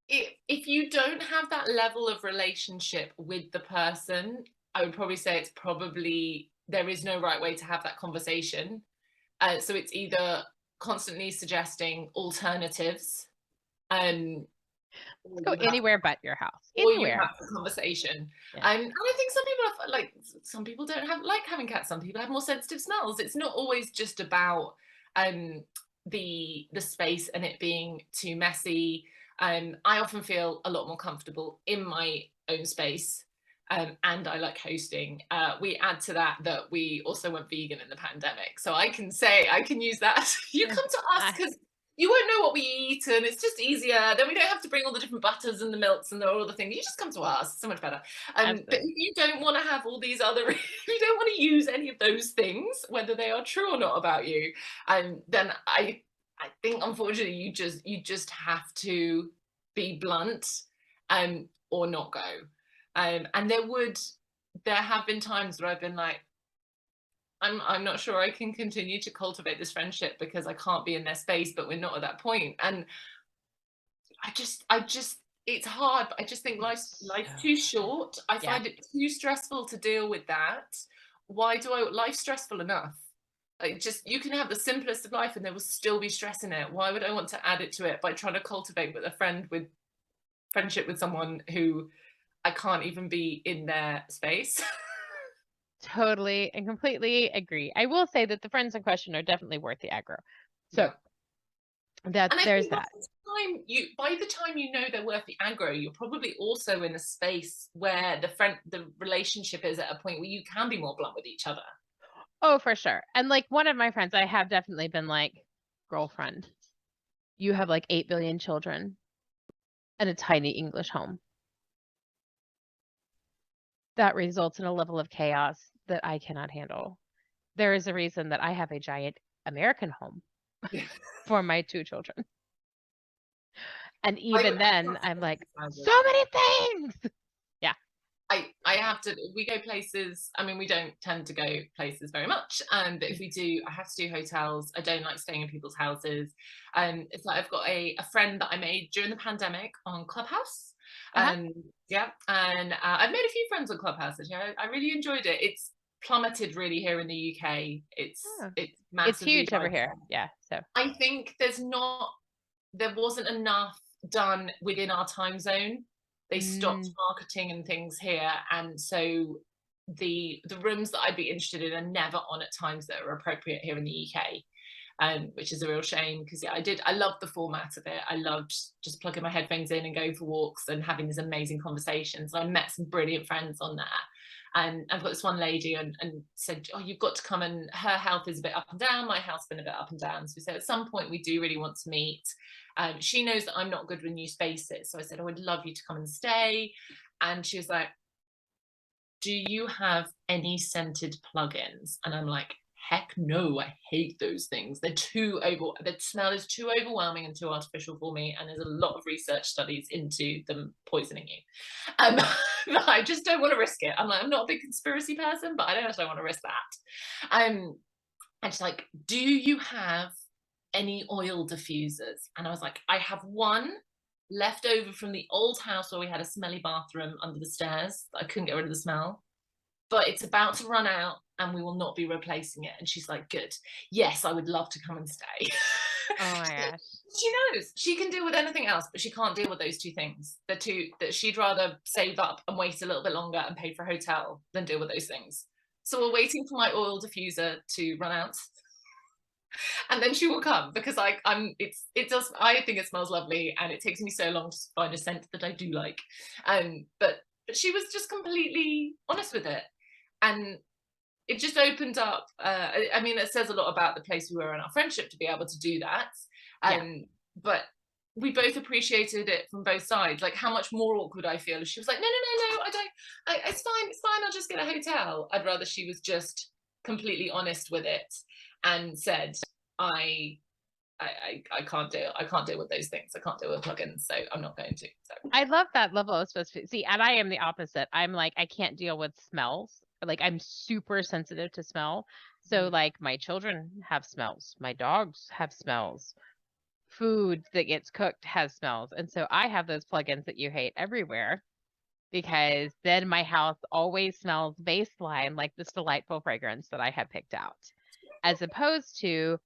B: if you don't have that level of relationship with the person, I would probably say it's probably there is no right way to have that conversation. So it's either constantly suggesting alternatives, um, or
A: Let's go
B: you have
A: anywhere but your house.
B: or you
A: Anywhere.
B: have the conversation.
A: Yeah.
B: And I think some people are like some people don't have like having cats. Some people have more sensitive smells. It's not always just about um, the space and it being too messy. I often feel a lot more comfortable in my own space. And I like hosting. We add to that that we also went vegan in the pandemic. So I can say, I can use that. You
A: Yeah.
B: come to us
A: I,
B: because you won't know what we eat and it's just easier. Then we don't have to bring all the different butters and the milks and all the things. You just come to us. It's so much better. But
A: absolutely.
B: if you don't want to have all these other, if you don't want to use any of those things, whether they are true or not about you, then I think unfortunately you just have to be blunt, or not go. And there have been times where I've been like, I'm not sure I can continue to cultivate this friendship because I can't be in their space, but we're not at that point. And I just it's hard, but I just think life's
A: So
B: too short. I
A: yeah,
B: find it too stressful to deal with that. Why do I life's stressful enough? Like just you can have the simplest of life and there will still be stress in it. Why would I want to add it to it by trying to cultivate with friendship with someone who I can't even be in their space?
A: totally and completely agree. I will say that the friends in question are definitely worth the aggro. So
B: Yeah.
A: that
B: And I
A: there's
B: think
A: that.
B: by the time you know they're worth the aggro, you're probably also in a space where the relationship is at a point where you can be more blunt with each other.
A: Oh, for sure. And like one of my friends, I have definitely been like, girlfriend, you have like 8 billion children and a tiny English home. That results in a level of chaos that I cannot handle. There is a reason that I have a giant American home
B: Yeah.
A: for my 2 children. And
B: I
A: even then,
B: can't
A: I'm like,
B: emphasize
A: so
B: it.
A: many things. Yeah.
B: I have to we go places. I mean, we don't tend to go places very much, but if we do, I have to do hotels. I don't like staying in people's houses. It's like I've got a friend that I made during the pandemic on Clubhouse.
A: Uh-huh.
B: um yeah, and I've made a few friends on Clubhouse actually. I really enjoyed it. It's plummeted really here in the UK.
A: Oh.
B: It's
A: It's
B: massively
A: huge over here. Yeah. So,
B: I think there wasn't enough done within our time zone. They stopped
A: mm,
B: marketing and things here, and so the rooms that I'd be interested in are never on at times that are appropriate here in the UK, which is a real shame because yeah, I loved the format of it. I loved just plugging my headphones in and going for walks and having these amazing conversations. I met some brilliant friends on there. And I've got this one lady and said, oh, you've got to come, and her health is a bit up and down. My health's been a bit up and down. So we said at some point we do really want to meet. She knows that I'm not good with new spaces. So I said, I would love you to come and stay. And she was like, do you have any scented plugins? And I'm like, heck no, I hate those things. The smell is too overwhelming and too artificial for me. And there's a lot of research studies into them poisoning you. I just don't want to risk it. I'm like, I'm not a big conspiracy person, but I don't actually want to risk that. And she's like, do you have any oil diffusers? And I was like, I have one left over from the old house where we had a smelly bathroom under the stairs that I couldn't get rid of the smell, but it's about to run out and we will not be replacing it. And she's like, good. Yes, I would love to come and stay.
A: oh my gosh.
B: She knows she can deal with anything else, but she can't deal with those two things. The two that she'd rather save up and wait a little bit longer and pay for a hotel than deal with those things. So we're waiting for my oil diffuser to run out, and then she will come because it does. I think it smells lovely, and it takes me so long to find a scent that I do like. But she was just completely honest with it, and it just opened up. I mean, it says a lot about the place we were in our friendship to be able to do that.
A: Yeah.
B: But we both appreciated it from both sides. Like, how much more awkward I feel if she was like, no, no, no, no, I don't. It's fine, it's fine. I'll just get a hotel. I'd rather she was just completely honest with it and said, I can't deal with those things. I can't deal with plugins, so I'm not going to. So
A: I love that level of specificity. See, and I am the opposite. I'm like, I can't deal with smells. Like I'm super sensitive to smell. So like my children have smells, my dogs have smells, food that gets cooked has smells. And so I have those plugins that you hate everywhere because then my house always smells baseline like this delightful fragrance that I have picked out, as opposed to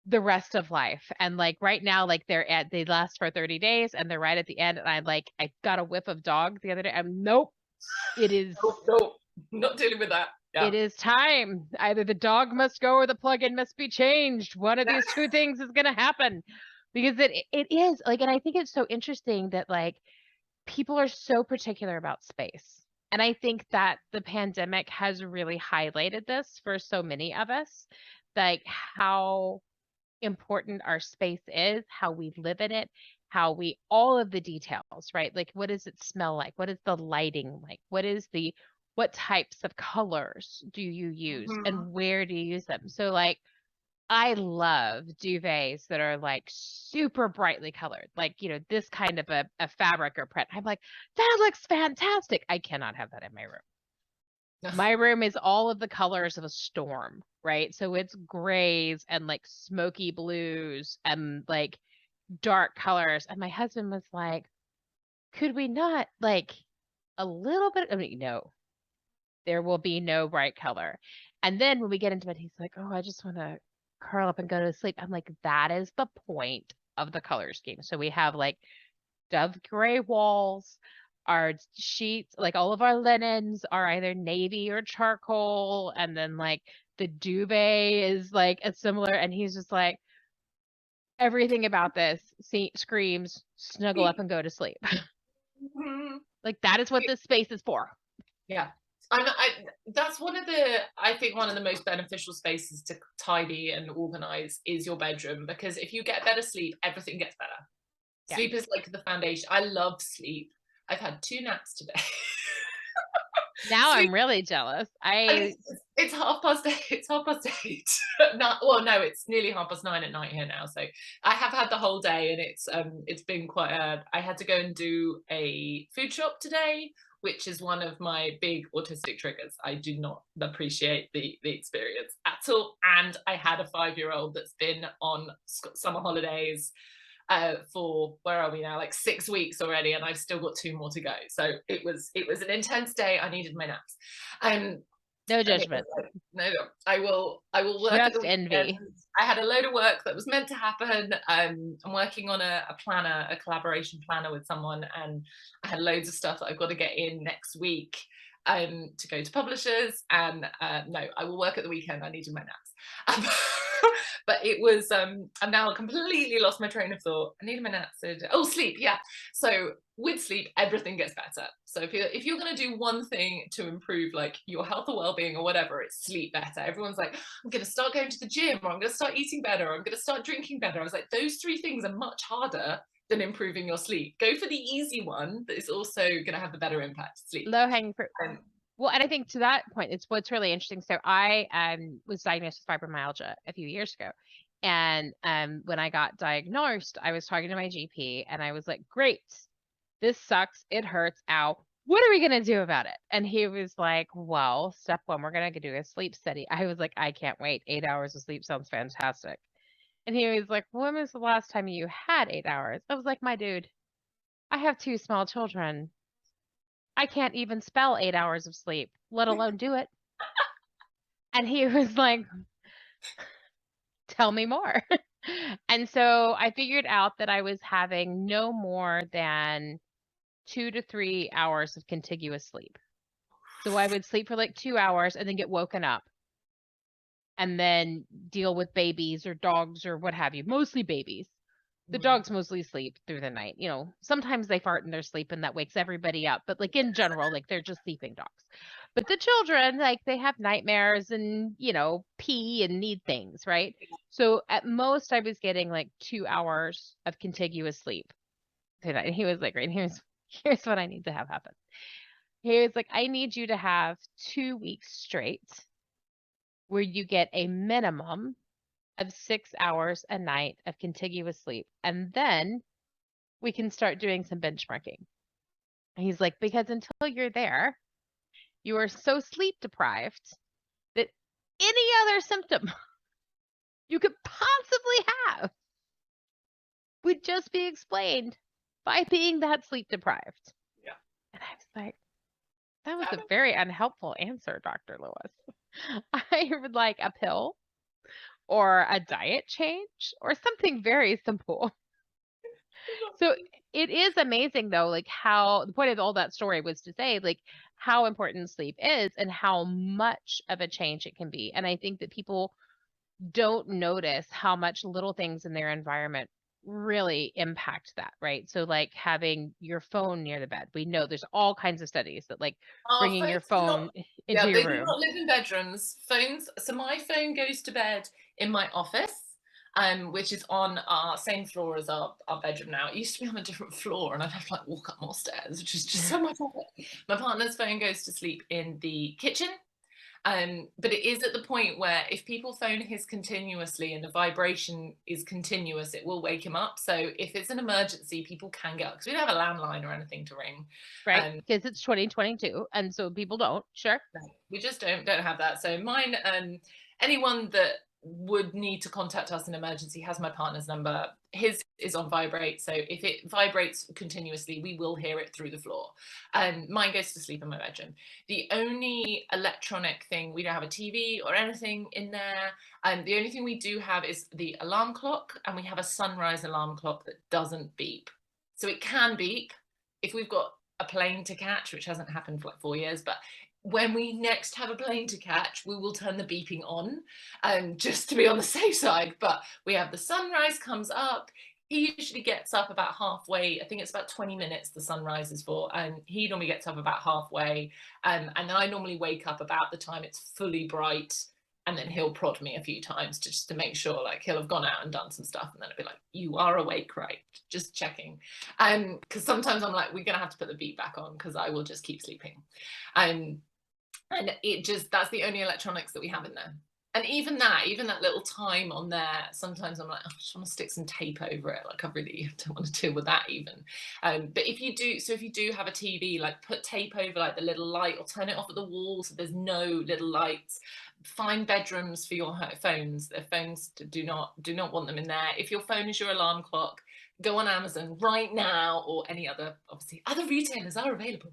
A: the rest of life. And like right now, like they last for 30 days and they're right at the end. And I got a whiff of dog the other day. Nope, it is
B: No, not dealing with that. Yeah.
A: it is time. Either the dog must go or the plug-in must be changed. One of these two things is going to happen because it is like, and I think it's so interesting that like people are so particular about space. And I think that the pandemic has really highlighted this for so many of us, like how important our space is, how we live in it, all of the details, right? Like, what does it smell like? What is the lighting like? What types of colors do you use
B: Mhm.
A: and where do you use them? So, like, I love duvets that are like super brightly colored, like, this kind of a fabric or print. I'm like, that looks fantastic. I cannot have that in my room. My room is all of the colors of a storm, right? So it's grays and like smoky blues and like dark colors. And my husband was like, could we not like a little bit? I mean, no, there will be no bright color. And then when we get into bed, he's like, oh, I just want to curl up and go to sleep. I'm like, that is the point of the color scheme. So we have like dove gray walls. Our sheets, like all of our linens are either navy or charcoal. And then like the duvet is like a similar, and he's just like, everything about this screams snuggle up and go to sleep.
B: Mhm.
A: Like that is what this space is for.
B: Yeah. That's I think one of the most beneficial spaces to tidy and organize is your bedroom, because if you get better sleep, everything gets better.
A: Yeah.
B: Sleep is like the foundation. I love sleep. I've had 2 naps today.
A: Now
B: Sleep,
A: I'm really jealous.
B: and it's 8:30. It's 8:30. Not, well, no, it's nearly 9:30 at night here now. So I have had the whole day, and it's been quite I had to go and do a food shop today, which is one of my big autistic triggers. I do not appreciate the experience at all. And I had a 5-year-old that's been on summer holidays for, where are we now, like 6 weeks already, and I've still got 2 more to go. So it was an intense day. I needed my naps. um
A: No
B: and it was
A: judgment,
B: like, no, I will work at the
A: just
B: weekend.
A: envy.
B: I had a load of work that was meant to happen. I'm working on a planner, a collaboration planner with someone, and I had loads of stuff that I've got to get in next week to go to publishers. And no, I will work at the weekend. I needed my naps. But it was I've now completely lost my train of thought. I needed my naps. Oh, sleep, yeah. So with sleep, everything gets better. So if you're going to do one thing to improve like your health or well-being or whatever, it's sleep better. Everyone's like, I'm going to start going to the gym, or I'm going to start eating better, or I'm going to start drinking better. I was like, those 3 things are much harder than improving your sleep. Go for the easy one that is also going to have the better impact, sleep.
A: Low hanging fruit.
B: And
A: Well, and I think to that point, it's what's really interesting. So I was diagnosed with fibromyalgia a few years ago. And when I got diagnosed, I was talking to my GP and I was like, great, this sucks. It hurts. Ow. What are we going to do about it? And he was like, well, step one, we're going to do a sleep study. I was like, I can't wait. 8 hours of sleep sounds fantastic. And he was like, when was the last time you had 8 hours? I was like, my dude, I have 2 small children. I can't even spell 8 hours of sleep, let alone do it. And he was like, tell me more. And so I figured out that I was having no more than 2 to 3 hours of contiguous sleep. So I would sleep for like 2 hours and then get woken up and then deal with babies or dogs or what have you, mostly babies. The dogs mostly sleep through the night. Sometimes they fart in their sleep and that wakes everybody up. But like in general, like they're just sleeping dogs. But the children, like they have nightmares and, pee and need things, right? So at most I was getting like 2 hours of contiguous sleep through that. And he was like, right, here's what I need to have happen. He was like, I need you to have 2 weeks straight where you get a minimum of 6 hours a night of contiguous sleep. And then we can start doing some benchmarking. And he's like, because until you're there, you are so sleep deprived that any other symptom you could possibly have would just be explained by being that sleep deprived.
B: Yeah.
A: And I was like, that was a
B: That-
A: very unhelpful answer, Dr. Lewis. I would like a pill or a diet change or something very simple. So it is amazing though, like how the point of all that story was to say like how important sleep is and how much of a change it can be. And I think that people don't notice how much little things in their environment really impact that, right? So like having your phone near the bed. We know there's all kinds of studies that like
B: Our
A: bringing your
B: phones do
A: phone
B: not,
A: into
B: yeah,
A: your
B: they do
A: room.
B: not live in bedrooms. Phones, so my phone goes to bed in my office, which is on our same floor as our bedroom now. It used to be on a different floor, and I'd have to like walk up more stairs, which is just so much effort. My partner's phone goes to sleep in the kitchen. But it is at the point where if people phone his continuously and the vibration is continuous, it will wake him up. So if it's an emergency, people can get up because we don't have a landline or anything to ring.
A: Right?
B: Um,
A: Because it's 2022 and so people don't. Sure.
B: no, we just don't have that. So mine, anyone that would need to contact us in emergency has my partner's number. His is on vibrate, so if it vibrates continuously, we will hear it through the floor. Mine goes to sleep in my bedroom. The only electronic thing, we don't have a TV or anything in there. The only thing we do have is the alarm clock, and we have a sunrise alarm clock that doesn't beep. So it can beep if we've got a plane to catch, which hasn't happened for like 4 years, but when we next have a plane to catch, we will turn the beeping on, just to be on the safe side. But we have the sunrise comes up. He usually gets up about halfway. I think it's about 20 minutes the sunrise is for, and he normally gets up about halfway. And then I normally wake up about the time it's fully bright, and then he'll prod me a few times just to make sure, like he'll have gone out and done some stuff, and then I'll be like, you are awake, right? Just checking. Because sometimes I'm like, we're gonna have to put the beat back on because I will just keep sleeping. And it just, that's the only electronics that we have in there. And even that little time on there, sometimes I'm like, oh, I just want to stick some tape over it. Like I really don't want to deal with that even. But if you do have a TV, like put tape over like the little light or turn it off at the wall so there's no little lights. Find bedrooms for your phones. Their phones do not want them in there. If your phone is your alarm clock, go on Amazon right now, or any other, obviously other retailers are available.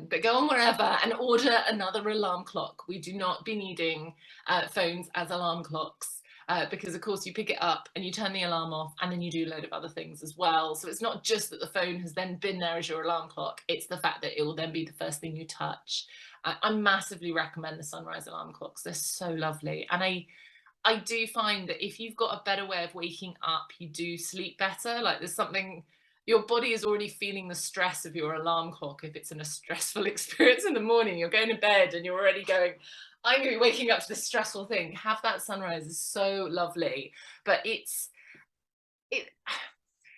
B: But go on wherever and order another alarm clock. We do not be needing phones as alarm clocks. Because of course you pick it up and you turn the alarm off and then you do a load of other things as well. So it's not just that the phone has then been there as your alarm clock, it's the fact that it will then be the first thing you touch. I massively recommend the sunrise alarm clocks. They're so lovely. And I do find that if you've got a better way of waking up, you do sleep better. Like there's something, your body is already feeling the stress of your alarm clock. If it's in a stressful experience in the morning, you're going to bed and you're already going, I'm going to be waking up to this stressful thing. Have that sunrise is so lovely. But it
A: See,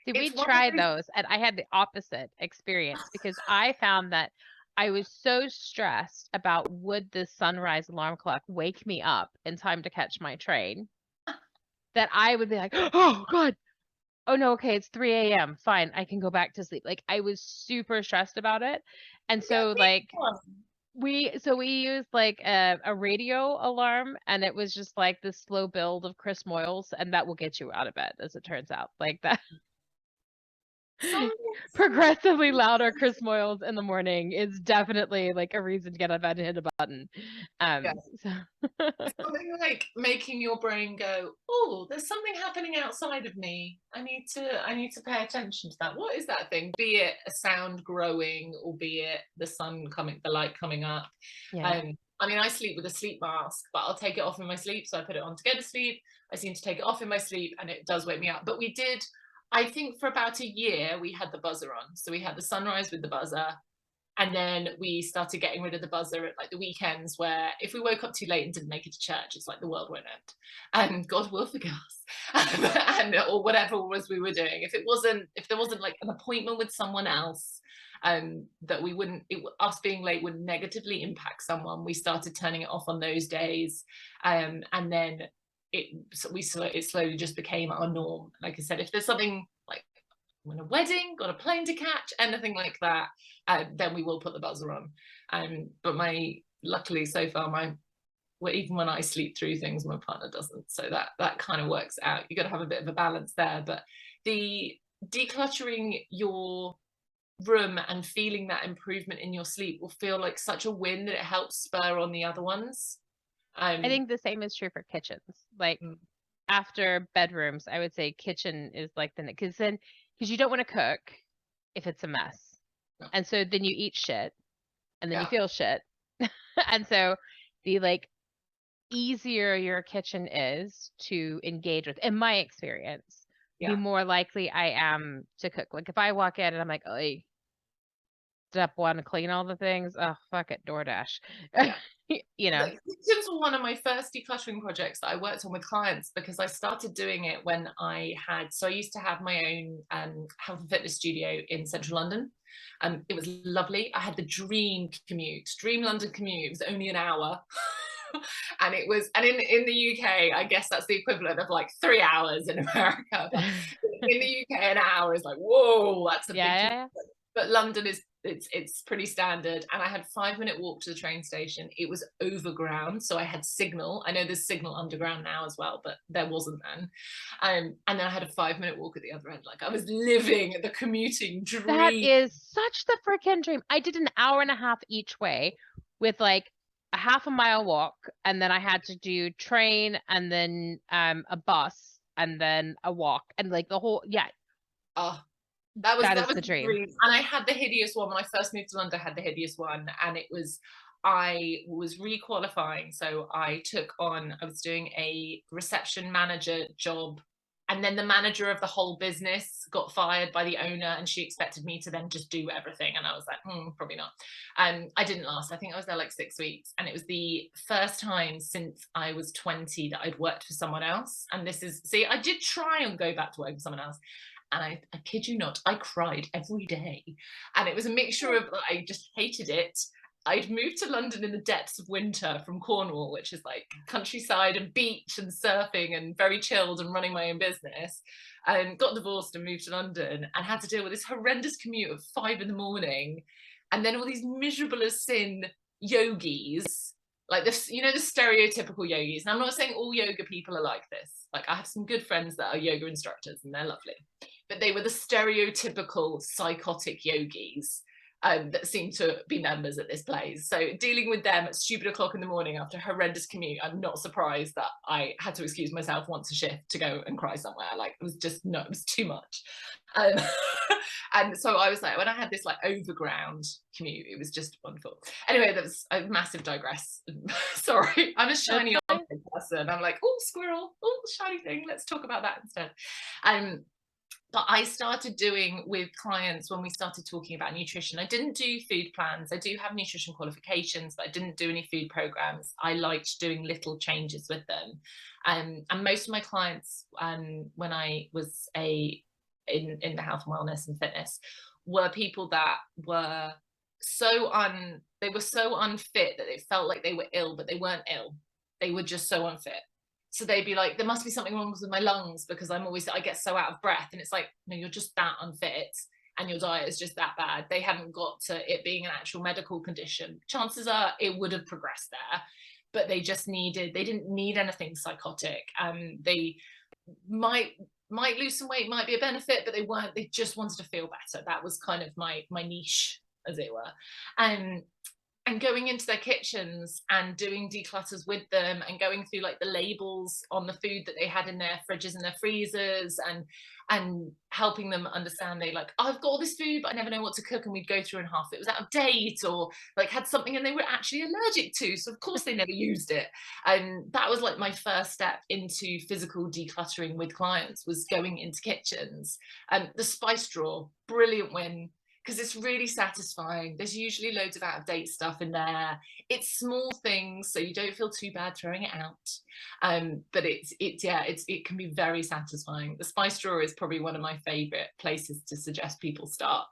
A: we
B: it's one of
A: tried
B: those.
A: those and I had the opposite experience because I found that I was so stressed about would the sunrise alarm clock wake me up in time to catch my train that I would be like, "Oh god. Oh no, okay, it's 3 a.m. Fine, I can go back to sleep." Like I was super stressed about it. And
B: Get
A: so
B: me
A: like
B: one.
A: we used like a radio alarm and it was just like this slow build of Chris Moyles and that will get you out of bed as it turns out. Like that
B: Something
A: progressively louder Chris Moyles in the morning is definitely like a reason to get out of bed and hit a button.
B: yeah.
A: So
B: Something like making your brain go, oh, there's something happening outside of me. I need to pay attention to that. What is that thing? Be it a sound growing, or be it the light coming up.
A: yeah.
B: I mean, I sleep with a sleep mask, but I'll take it off in my sleep. So I put it on to go to sleep. I seem to take it off in my sleep and it does wake me up. But we did, I think for about a year, we had the buzzer on. So we had the sunrise with the buzzer. And then we started getting rid of the buzzer at like the weekends, where if we woke up too late and didn't make it to church, it's like the world won't end, and God will forgive us, and or whatever it was we were doing. If there wasn't like an appointment with someone else, that we wouldn't, us being late would negatively impact someone, we started turning it off on those days, and then it slowly just became our norm. Like I said, if there's something like I'm in a wedding, got a plane to catch, anything like that, then we will put the buzzer on. But luckily so far, well, even when I sleep through things, my partner doesn't. So that kind of works out. You got to have a bit of a balance there. But the decluttering your room and feeling that improvement in your sleep will feel like such a win that it helps spur on the other ones.
A: I think the same is true for kitchens. Like
B: Mm,
A: after bedrooms, I would say kitchen is like because you don't want to cook if it's a mess.
B: yeah,
A: And so then you eat shit and then you
B: yeah,
A: feel shit. And so the like easier your kitchen is to engage with, in my experience, the
B: yeah.
A: more likely I am to cook. Like if I walk in and I'm like, oh, step one, clean all the things. Oh, fuck it, DoorDash.
B: Yeah.
A: You know.
B: Kitchens were one of my first decluttering projects that I worked on with clients, because I started doing it when so I used to have my own health and fitness studio in central London. It was lovely. I had the dream London commute. It was only an hour. And in the UK, I guess that's the equivalent of like 3 hours in America. But in the UK, an hour is like, whoa, that's a
A: Yeah,
B: big
A: yeah,
B: commute.
A: yeah.
B: But London is it's pretty standard. And I had 5 minute walk to the train station. It was overground, so I had signal. I know there's signal underground now as well, but there wasn't then. And then I had a 5 minute walk at the other end. Like I was living the commuting
A: That
B: dream.
A: is such the freaking dream. I did an hour and a half each way with like a half a mile walk, and then I had to do train and then a bus and then a walk and like the whole, yeah,
B: Oh, that was
A: that
B: that
A: is
B: was
A: the
B: the
A: dream.
B: dream. And I had the hideous one when I first moved to London. I had the hideous one, and I was requalifying, so I was doing a reception manager job, and then the manager of the whole business got fired by the owner, and she expected me to then just do everything, and I was like, probably not. I didn't last. I think I was there like 6 weeks, and it was the first time since I was 20 that I'd worked for someone else. And I did try and go back to work for someone else, and I kid you not, I cried every day. And it was a mixture of, I just hated it. I'd moved to London in the depths of winter from Cornwall, which is like countryside and beach and surfing and very chilled and running my own business. And got divorced and moved to London and had to deal with this horrendous commute of 5 in the morning. And then all these miserable as sin yogis, like this, the stereotypical yogis. And I'm not saying all yoga people are like this. Like I have some good friends that are yoga instructors and they're lovely, but they were the stereotypical psychotic yogis that seem to be members at this place. So dealing with them at stupid o'clock in the morning after a horrendous commute, I'm not surprised that I had to excuse myself once a shift to go and cry somewhere. Like it was just, no, it was too much. And so I was like, when I had this like overground commute, it was just wonderful. Anyway, that was a massive digress. Sorry, I'm a
A: That's
B: shiny
A: fine.
B: object person. I'm like, oh, squirrel, oh, shiny thing. Let's talk about that instead. But I started doing with clients when we started talking about nutrition. I didn't do food plans. I do have nutrition qualifications, but I didn't do any food programs. I liked doing little changes with them. And most of my clients, when I was in the health and wellness and fitness, were people that were they were so unfit that it felt like they were ill, but they weren't ill. They were just so unfit. So they'd be like, there must be something wrong with my lungs because I get so out of breath. And it's like, no, you're just that unfit and your diet is just that bad. They hadn't got to it being an actual medical condition. Chances are it would have progressed there, but they didn't need anything psychotic. They might lose some weight, might be a benefit, but they just wanted to feel better. That was kind of my niche, as it were. And going into their kitchens and doing declutters with them and going through like the labels on the food that they had in their fridges and their freezers, and helping them understand, they like, oh, I've got all this food but I never know what to cook, and we'd go through and half it was out of date or like had something and they were actually allergic to, so of course they never used it. And that was like my first step into physical decluttering with clients, was going into kitchens. And the spice drawer, brilliant win, because it's really satisfying. There's usually loads of out of date stuff in there. It's small things, so you don't feel too bad throwing it out. But it can be very satisfying. The spice drawer is probably one of my favorite places to suggest people start,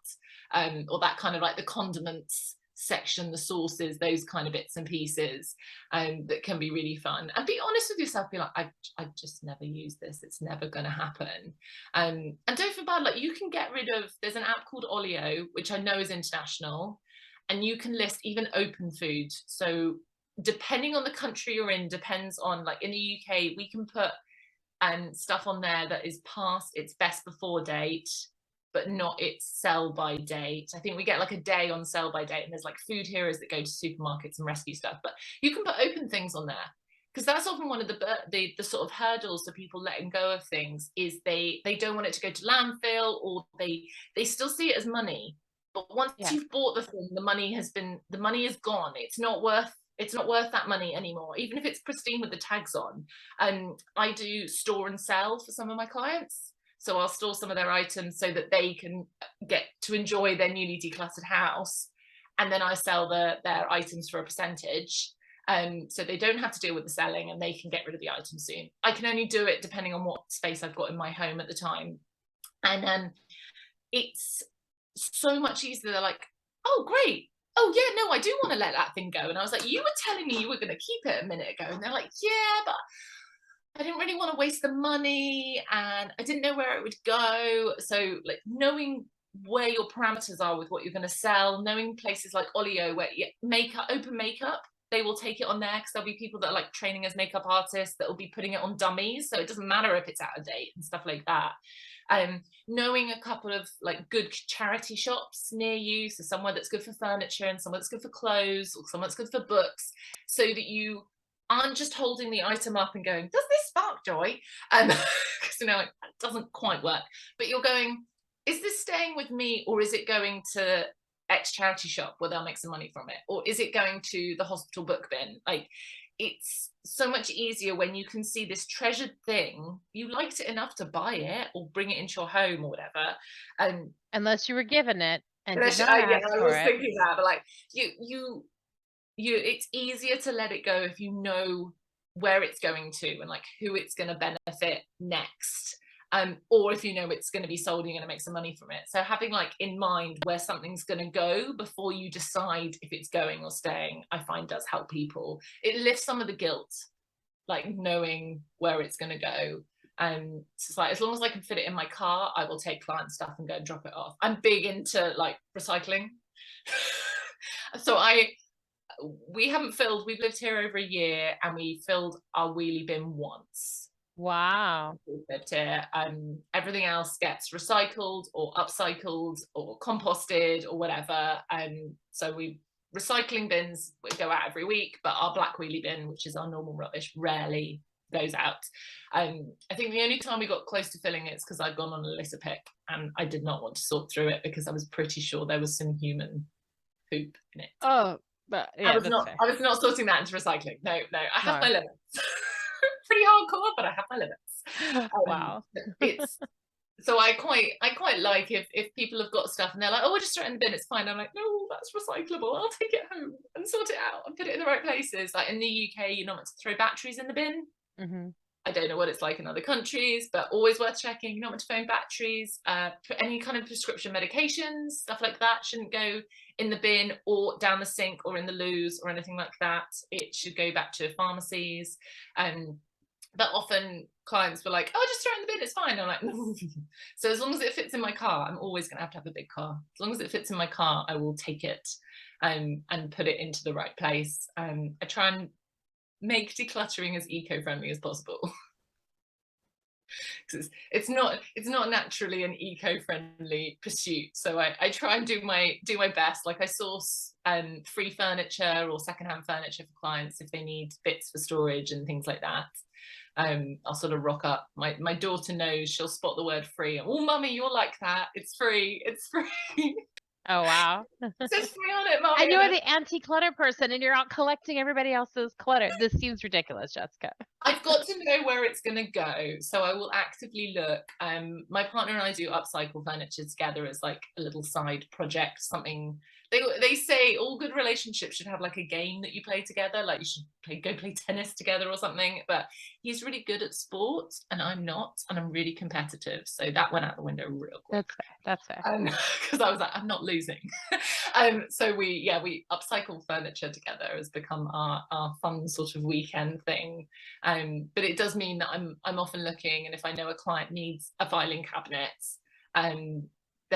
B: or that kind of like the condiments section the sauces, those kind of bits and pieces, that can be really fun. And be honest with yourself, be like, I just never use this, it's never going to happen. And don't feel bad, like you can get rid of, there's an app called Olio, which I know is international, and you can list even open food. So depending on the country you're in, depends on, like in the UK, we can put stuff on there that is past its best before date, but not its sell by date. I think we get like a day on sell by date, and there's like food heroes that go to supermarkets and rescue stuff, but you can put open things on there, because that's often one of the sort of hurdles to people letting go of things, is they don't want it to go to landfill, or they still see it as money. But once you've bought the thing, the money is gone. It's not worth that money anymore, even if it's pristine with the tags on. I do store and sell for some of my clients. So I'll store some of their items so that they can get to enjoy their newly decluttered house. And then I sell their items for a percentage. So they don't have to deal with the selling, and they can get rid of the item soon. I can only do it depending on what space I've got in my home at the time. And it's so much easier. They're like, oh, great. Oh, yeah, no, I do want to let that thing go. And I was like, you were telling me you were going to keep it a minute ago. And they're like, yeah, but I didn't really want to waste the money, and I didn't know where it would go. So like knowing where your parameters are with what you're going to sell, knowing places like Olio where open makeup, they will take it on there, because there'll be people that are like training as makeup artists that will be putting it on dummies. So it doesn't matter if it's out of date and stuff like that. Knowing a couple of like good charity shops near you, so somewhere that's good for furniture and somewhere that's good for clothes, or somewhere that's good for books, so that you aren't just holding the item up and going, does this spark joy? Because it doesn't quite work. But you're going, is this staying with me, or is it going to X charity shop where they'll make some money from it, or is it going to the hospital book bin? Like, it's so much easier when you can see this treasured thing, you liked it enough to buy it or bring it into your home or whatever.
A: Unless you were given it and did not
B: I
A: ask for
B: was
A: it.
B: thinking that, but like you it's easier to let it go if you know where it's going to and like who it's going to benefit next. Or if you know it's going to be sold and you're going to make some money from it. So having like in mind where something's going to go before you decide if it's going or staying, I find does help people. It lifts some of the guilt, like knowing where it's going to go. So it's like, as long as I can fit it in my car, I will take client stuff and go and drop it off. I'm big into like recycling. So we've lived here over a year, and we filled our wheelie bin once.
A: Wow.
B: We've lived here. Everything else gets recycled or upcycled or composted or whatever. So recycling bins go out every week, but our black wheelie bin, which is our normal rubbish, rarely goes out. I think the only time we got close to filling it is because I'd gone on a litter pick, and I did not want to sort through it because I was pretty sure there was some human poop in it.
A: Oh, but yeah,
B: I was not sorting that into recycling. No, I have my limits. Pretty hardcore, but I have my limits.
A: Wow.
B: It's so I quite like if people have got stuff and they're like, oh, we'll just throw it in the bin, it's fine. I'm like, no, that's recyclable. I'll take it home and sort it out and put it in the right places. Like in the UK, you're not meant to throw batteries in the bin.
A: Mm-hmm.
B: I don't know what it's like in other countries, but always worth checking. You're not meant to phone batteries. Any kind of prescription medications, stuff like that, shouldn't go in the bin or down the sink or in the loos or anything like that. It should go back to pharmacies. But often clients were like, oh, just throw it in the bin, it's fine. I'm like, no. So as long as it fits in my car, I'm always going to have a big car. As long as it fits in my car, I will take it and put it into the right place. I try and make decluttering as eco-friendly as possible. It's not naturally an eco-friendly pursuit, so I try and do my best. Like I source free furniture or secondhand furniture for clients if they need bits for storage and things like that. I'll sort of rock up. My daughter knows, she'll spot the word free. Oh, mummy, you're like that. It's free.
A: Oh, wow.
B: It says free on it, mummy.
A: And you're the anti-clutter person, and you're out collecting everybody else's clutter. This seems ridiculous, Jessica.
B: I've got to know where it's going to go, so I will actively look. My partner and I do upcycle furniture together as like a little side project, something They say all good relationships should have like a game that you play together, like you should go play tennis together or something. But he's really good at sports, and I'm not, and I'm really competitive. So that went out the window real quick.
A: That's fair. That's fair.
B: Because I was like, I'm not losing. So we upcycle furniture together has become our fun sort of weekend thing. But it does mean that I'm often looking, and if I know a client needs a filing cabinet, then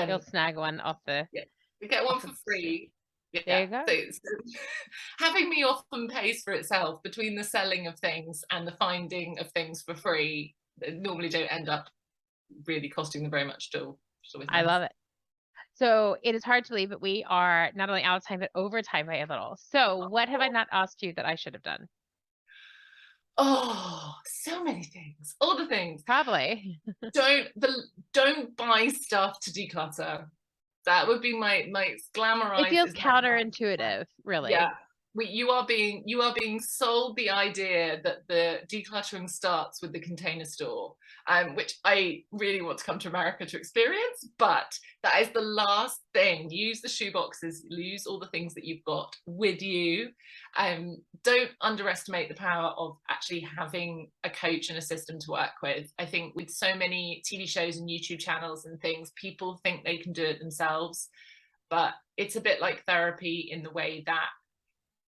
A: You'll snag one off the.
B: yeah, you get one for free.
A: There
B: Yeah,
A: you go.
B: so having me often pays for itself between the selling of things and the finding of things for free. That normally don't end up really costing them very much at all.
A: I love it. So it is hard to believe, but we are not only out of time, but over time by a little. So what have I not asked you that I should have done?
B: Oh, so many things. All the things.
A: Probably.
B: Don't buy stuff to declutter. That would be my glamorized.
A: It feels counterintuitive, really.
B: Yeah. You are being sold the idea that the decluttering starts with the Container Store, which I really want to come to America to experience, but that is the last thing. Use the shoe boxes, use all the things that you've got with you. Don't underestimate the power of actually having a coach and a system to work with. I think with so many TV shows and YouTube channels and things, people think they can do it themselves, but it's a bit like therapy in the way that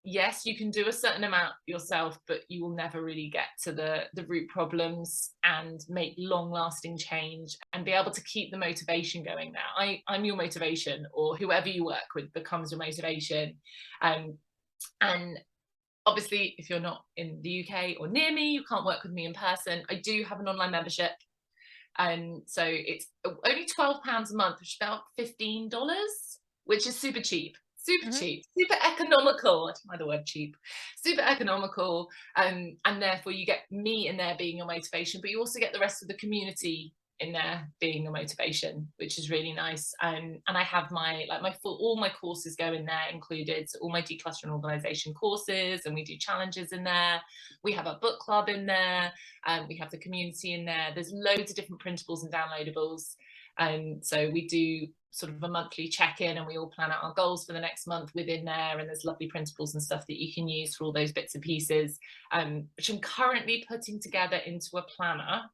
B: yes, you can do a certain amount yourself, but you will never really get to the root problems and make long lasting change and be able to keep the motivation going there. I'm your motivation, or whoever you work with becomes your motivation. And obviously, if you're not in the UK or near me, you can't work with me in person. I do have an online membership. And so it's only £12 a month, which is about $15, which is super cheap. Cheap, super economical. I don't like the word cheap. Super economical, and therefore you get me in there being your motivation, but you also get the rest of the community in there being your motivation, which is really nice. And I have all my courses go in there included, so all my declutter and organization courses, and we do challenges in there. We have a book club in there, and we have the community in there. There's loads of different printables and downloadables, and so we do sort of a monthly check-in, and we all plan out our goals for the next month within there, and there's lovely printables and stuff that you can use for all those bits and pieces, which I'm currently putting together into a planner.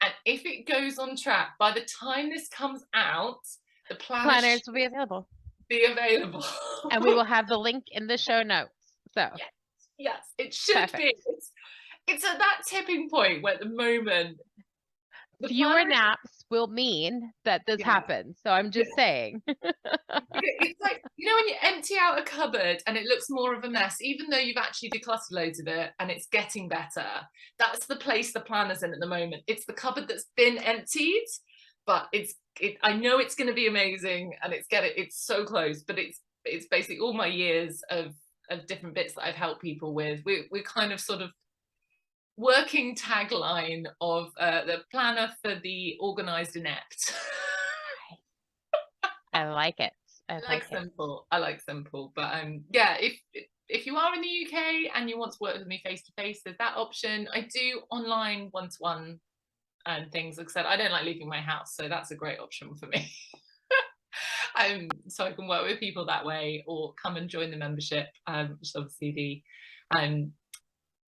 B: And if it goes on track, by the time this comes out, the
A: planners will be available.
B: And
A: we will have the link in the show notes. So
B: yes, it should Perfect. Be. It's at that tipping point where at the moment
A: fewer naps will mean that this happens. So I'm just saying.
B: It's like, when you empty out a cupboard and it looks more of a mess, even though you've actually decluttered loads of it and it's getting better, that's the place the planner's in at the moment. It's the cupboard that's been emptied, but I know it's going to be amazing, and it's so close, but it's basically all my years of different bits that I've helped people with. We're kind of sort of working tagline of the planner for the organized inept.
A: I like it.
B: I like simple. But if you are in the UK and you want to work with me face to face, there's that option. I do online one-to-one and things. Like I said, I don't like leaving my house, so that's a great option for me. So I can work with people that way, or come and join the membership, which is obviously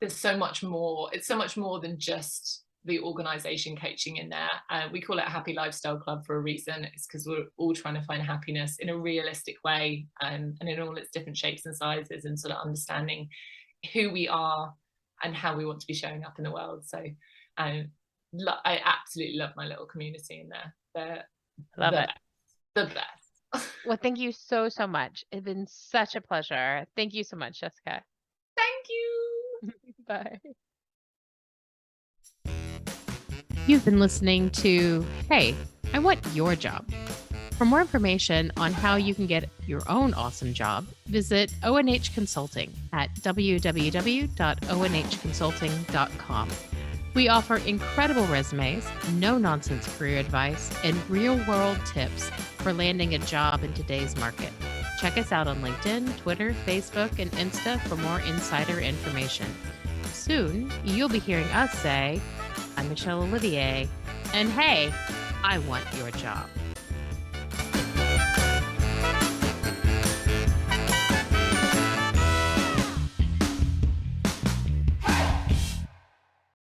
B: there's so much more. It's so much more than just the organization coaching in there. We call it a happy lifestyle club for a reason. It's because we're all trying to find happiness in a realistic way, and in all its different shapes and sizes, and sort of understanding who we are and how we want to be showing up in the world. So I absolutely love my little community in there. They're the best.
A: Well, thank you so much. It's been such a pleasure. Thank you so much, Jessica.
B: Thank you.
A: Bye. You've been listening to Hey, I Want Your Job. For more information on how you can get your own awesome job, visit ONH Consulting at www.onhconsulting.com. We offer incredible resumes, no-nonsense career advice, and real-world tips for landing a job in today's market. Check us out on LinkedIn, Twitter, Facebook, and Insta for more insider information. Soon, you'll be hearing us say, I'm Michele Olivier, and hey, I want your job.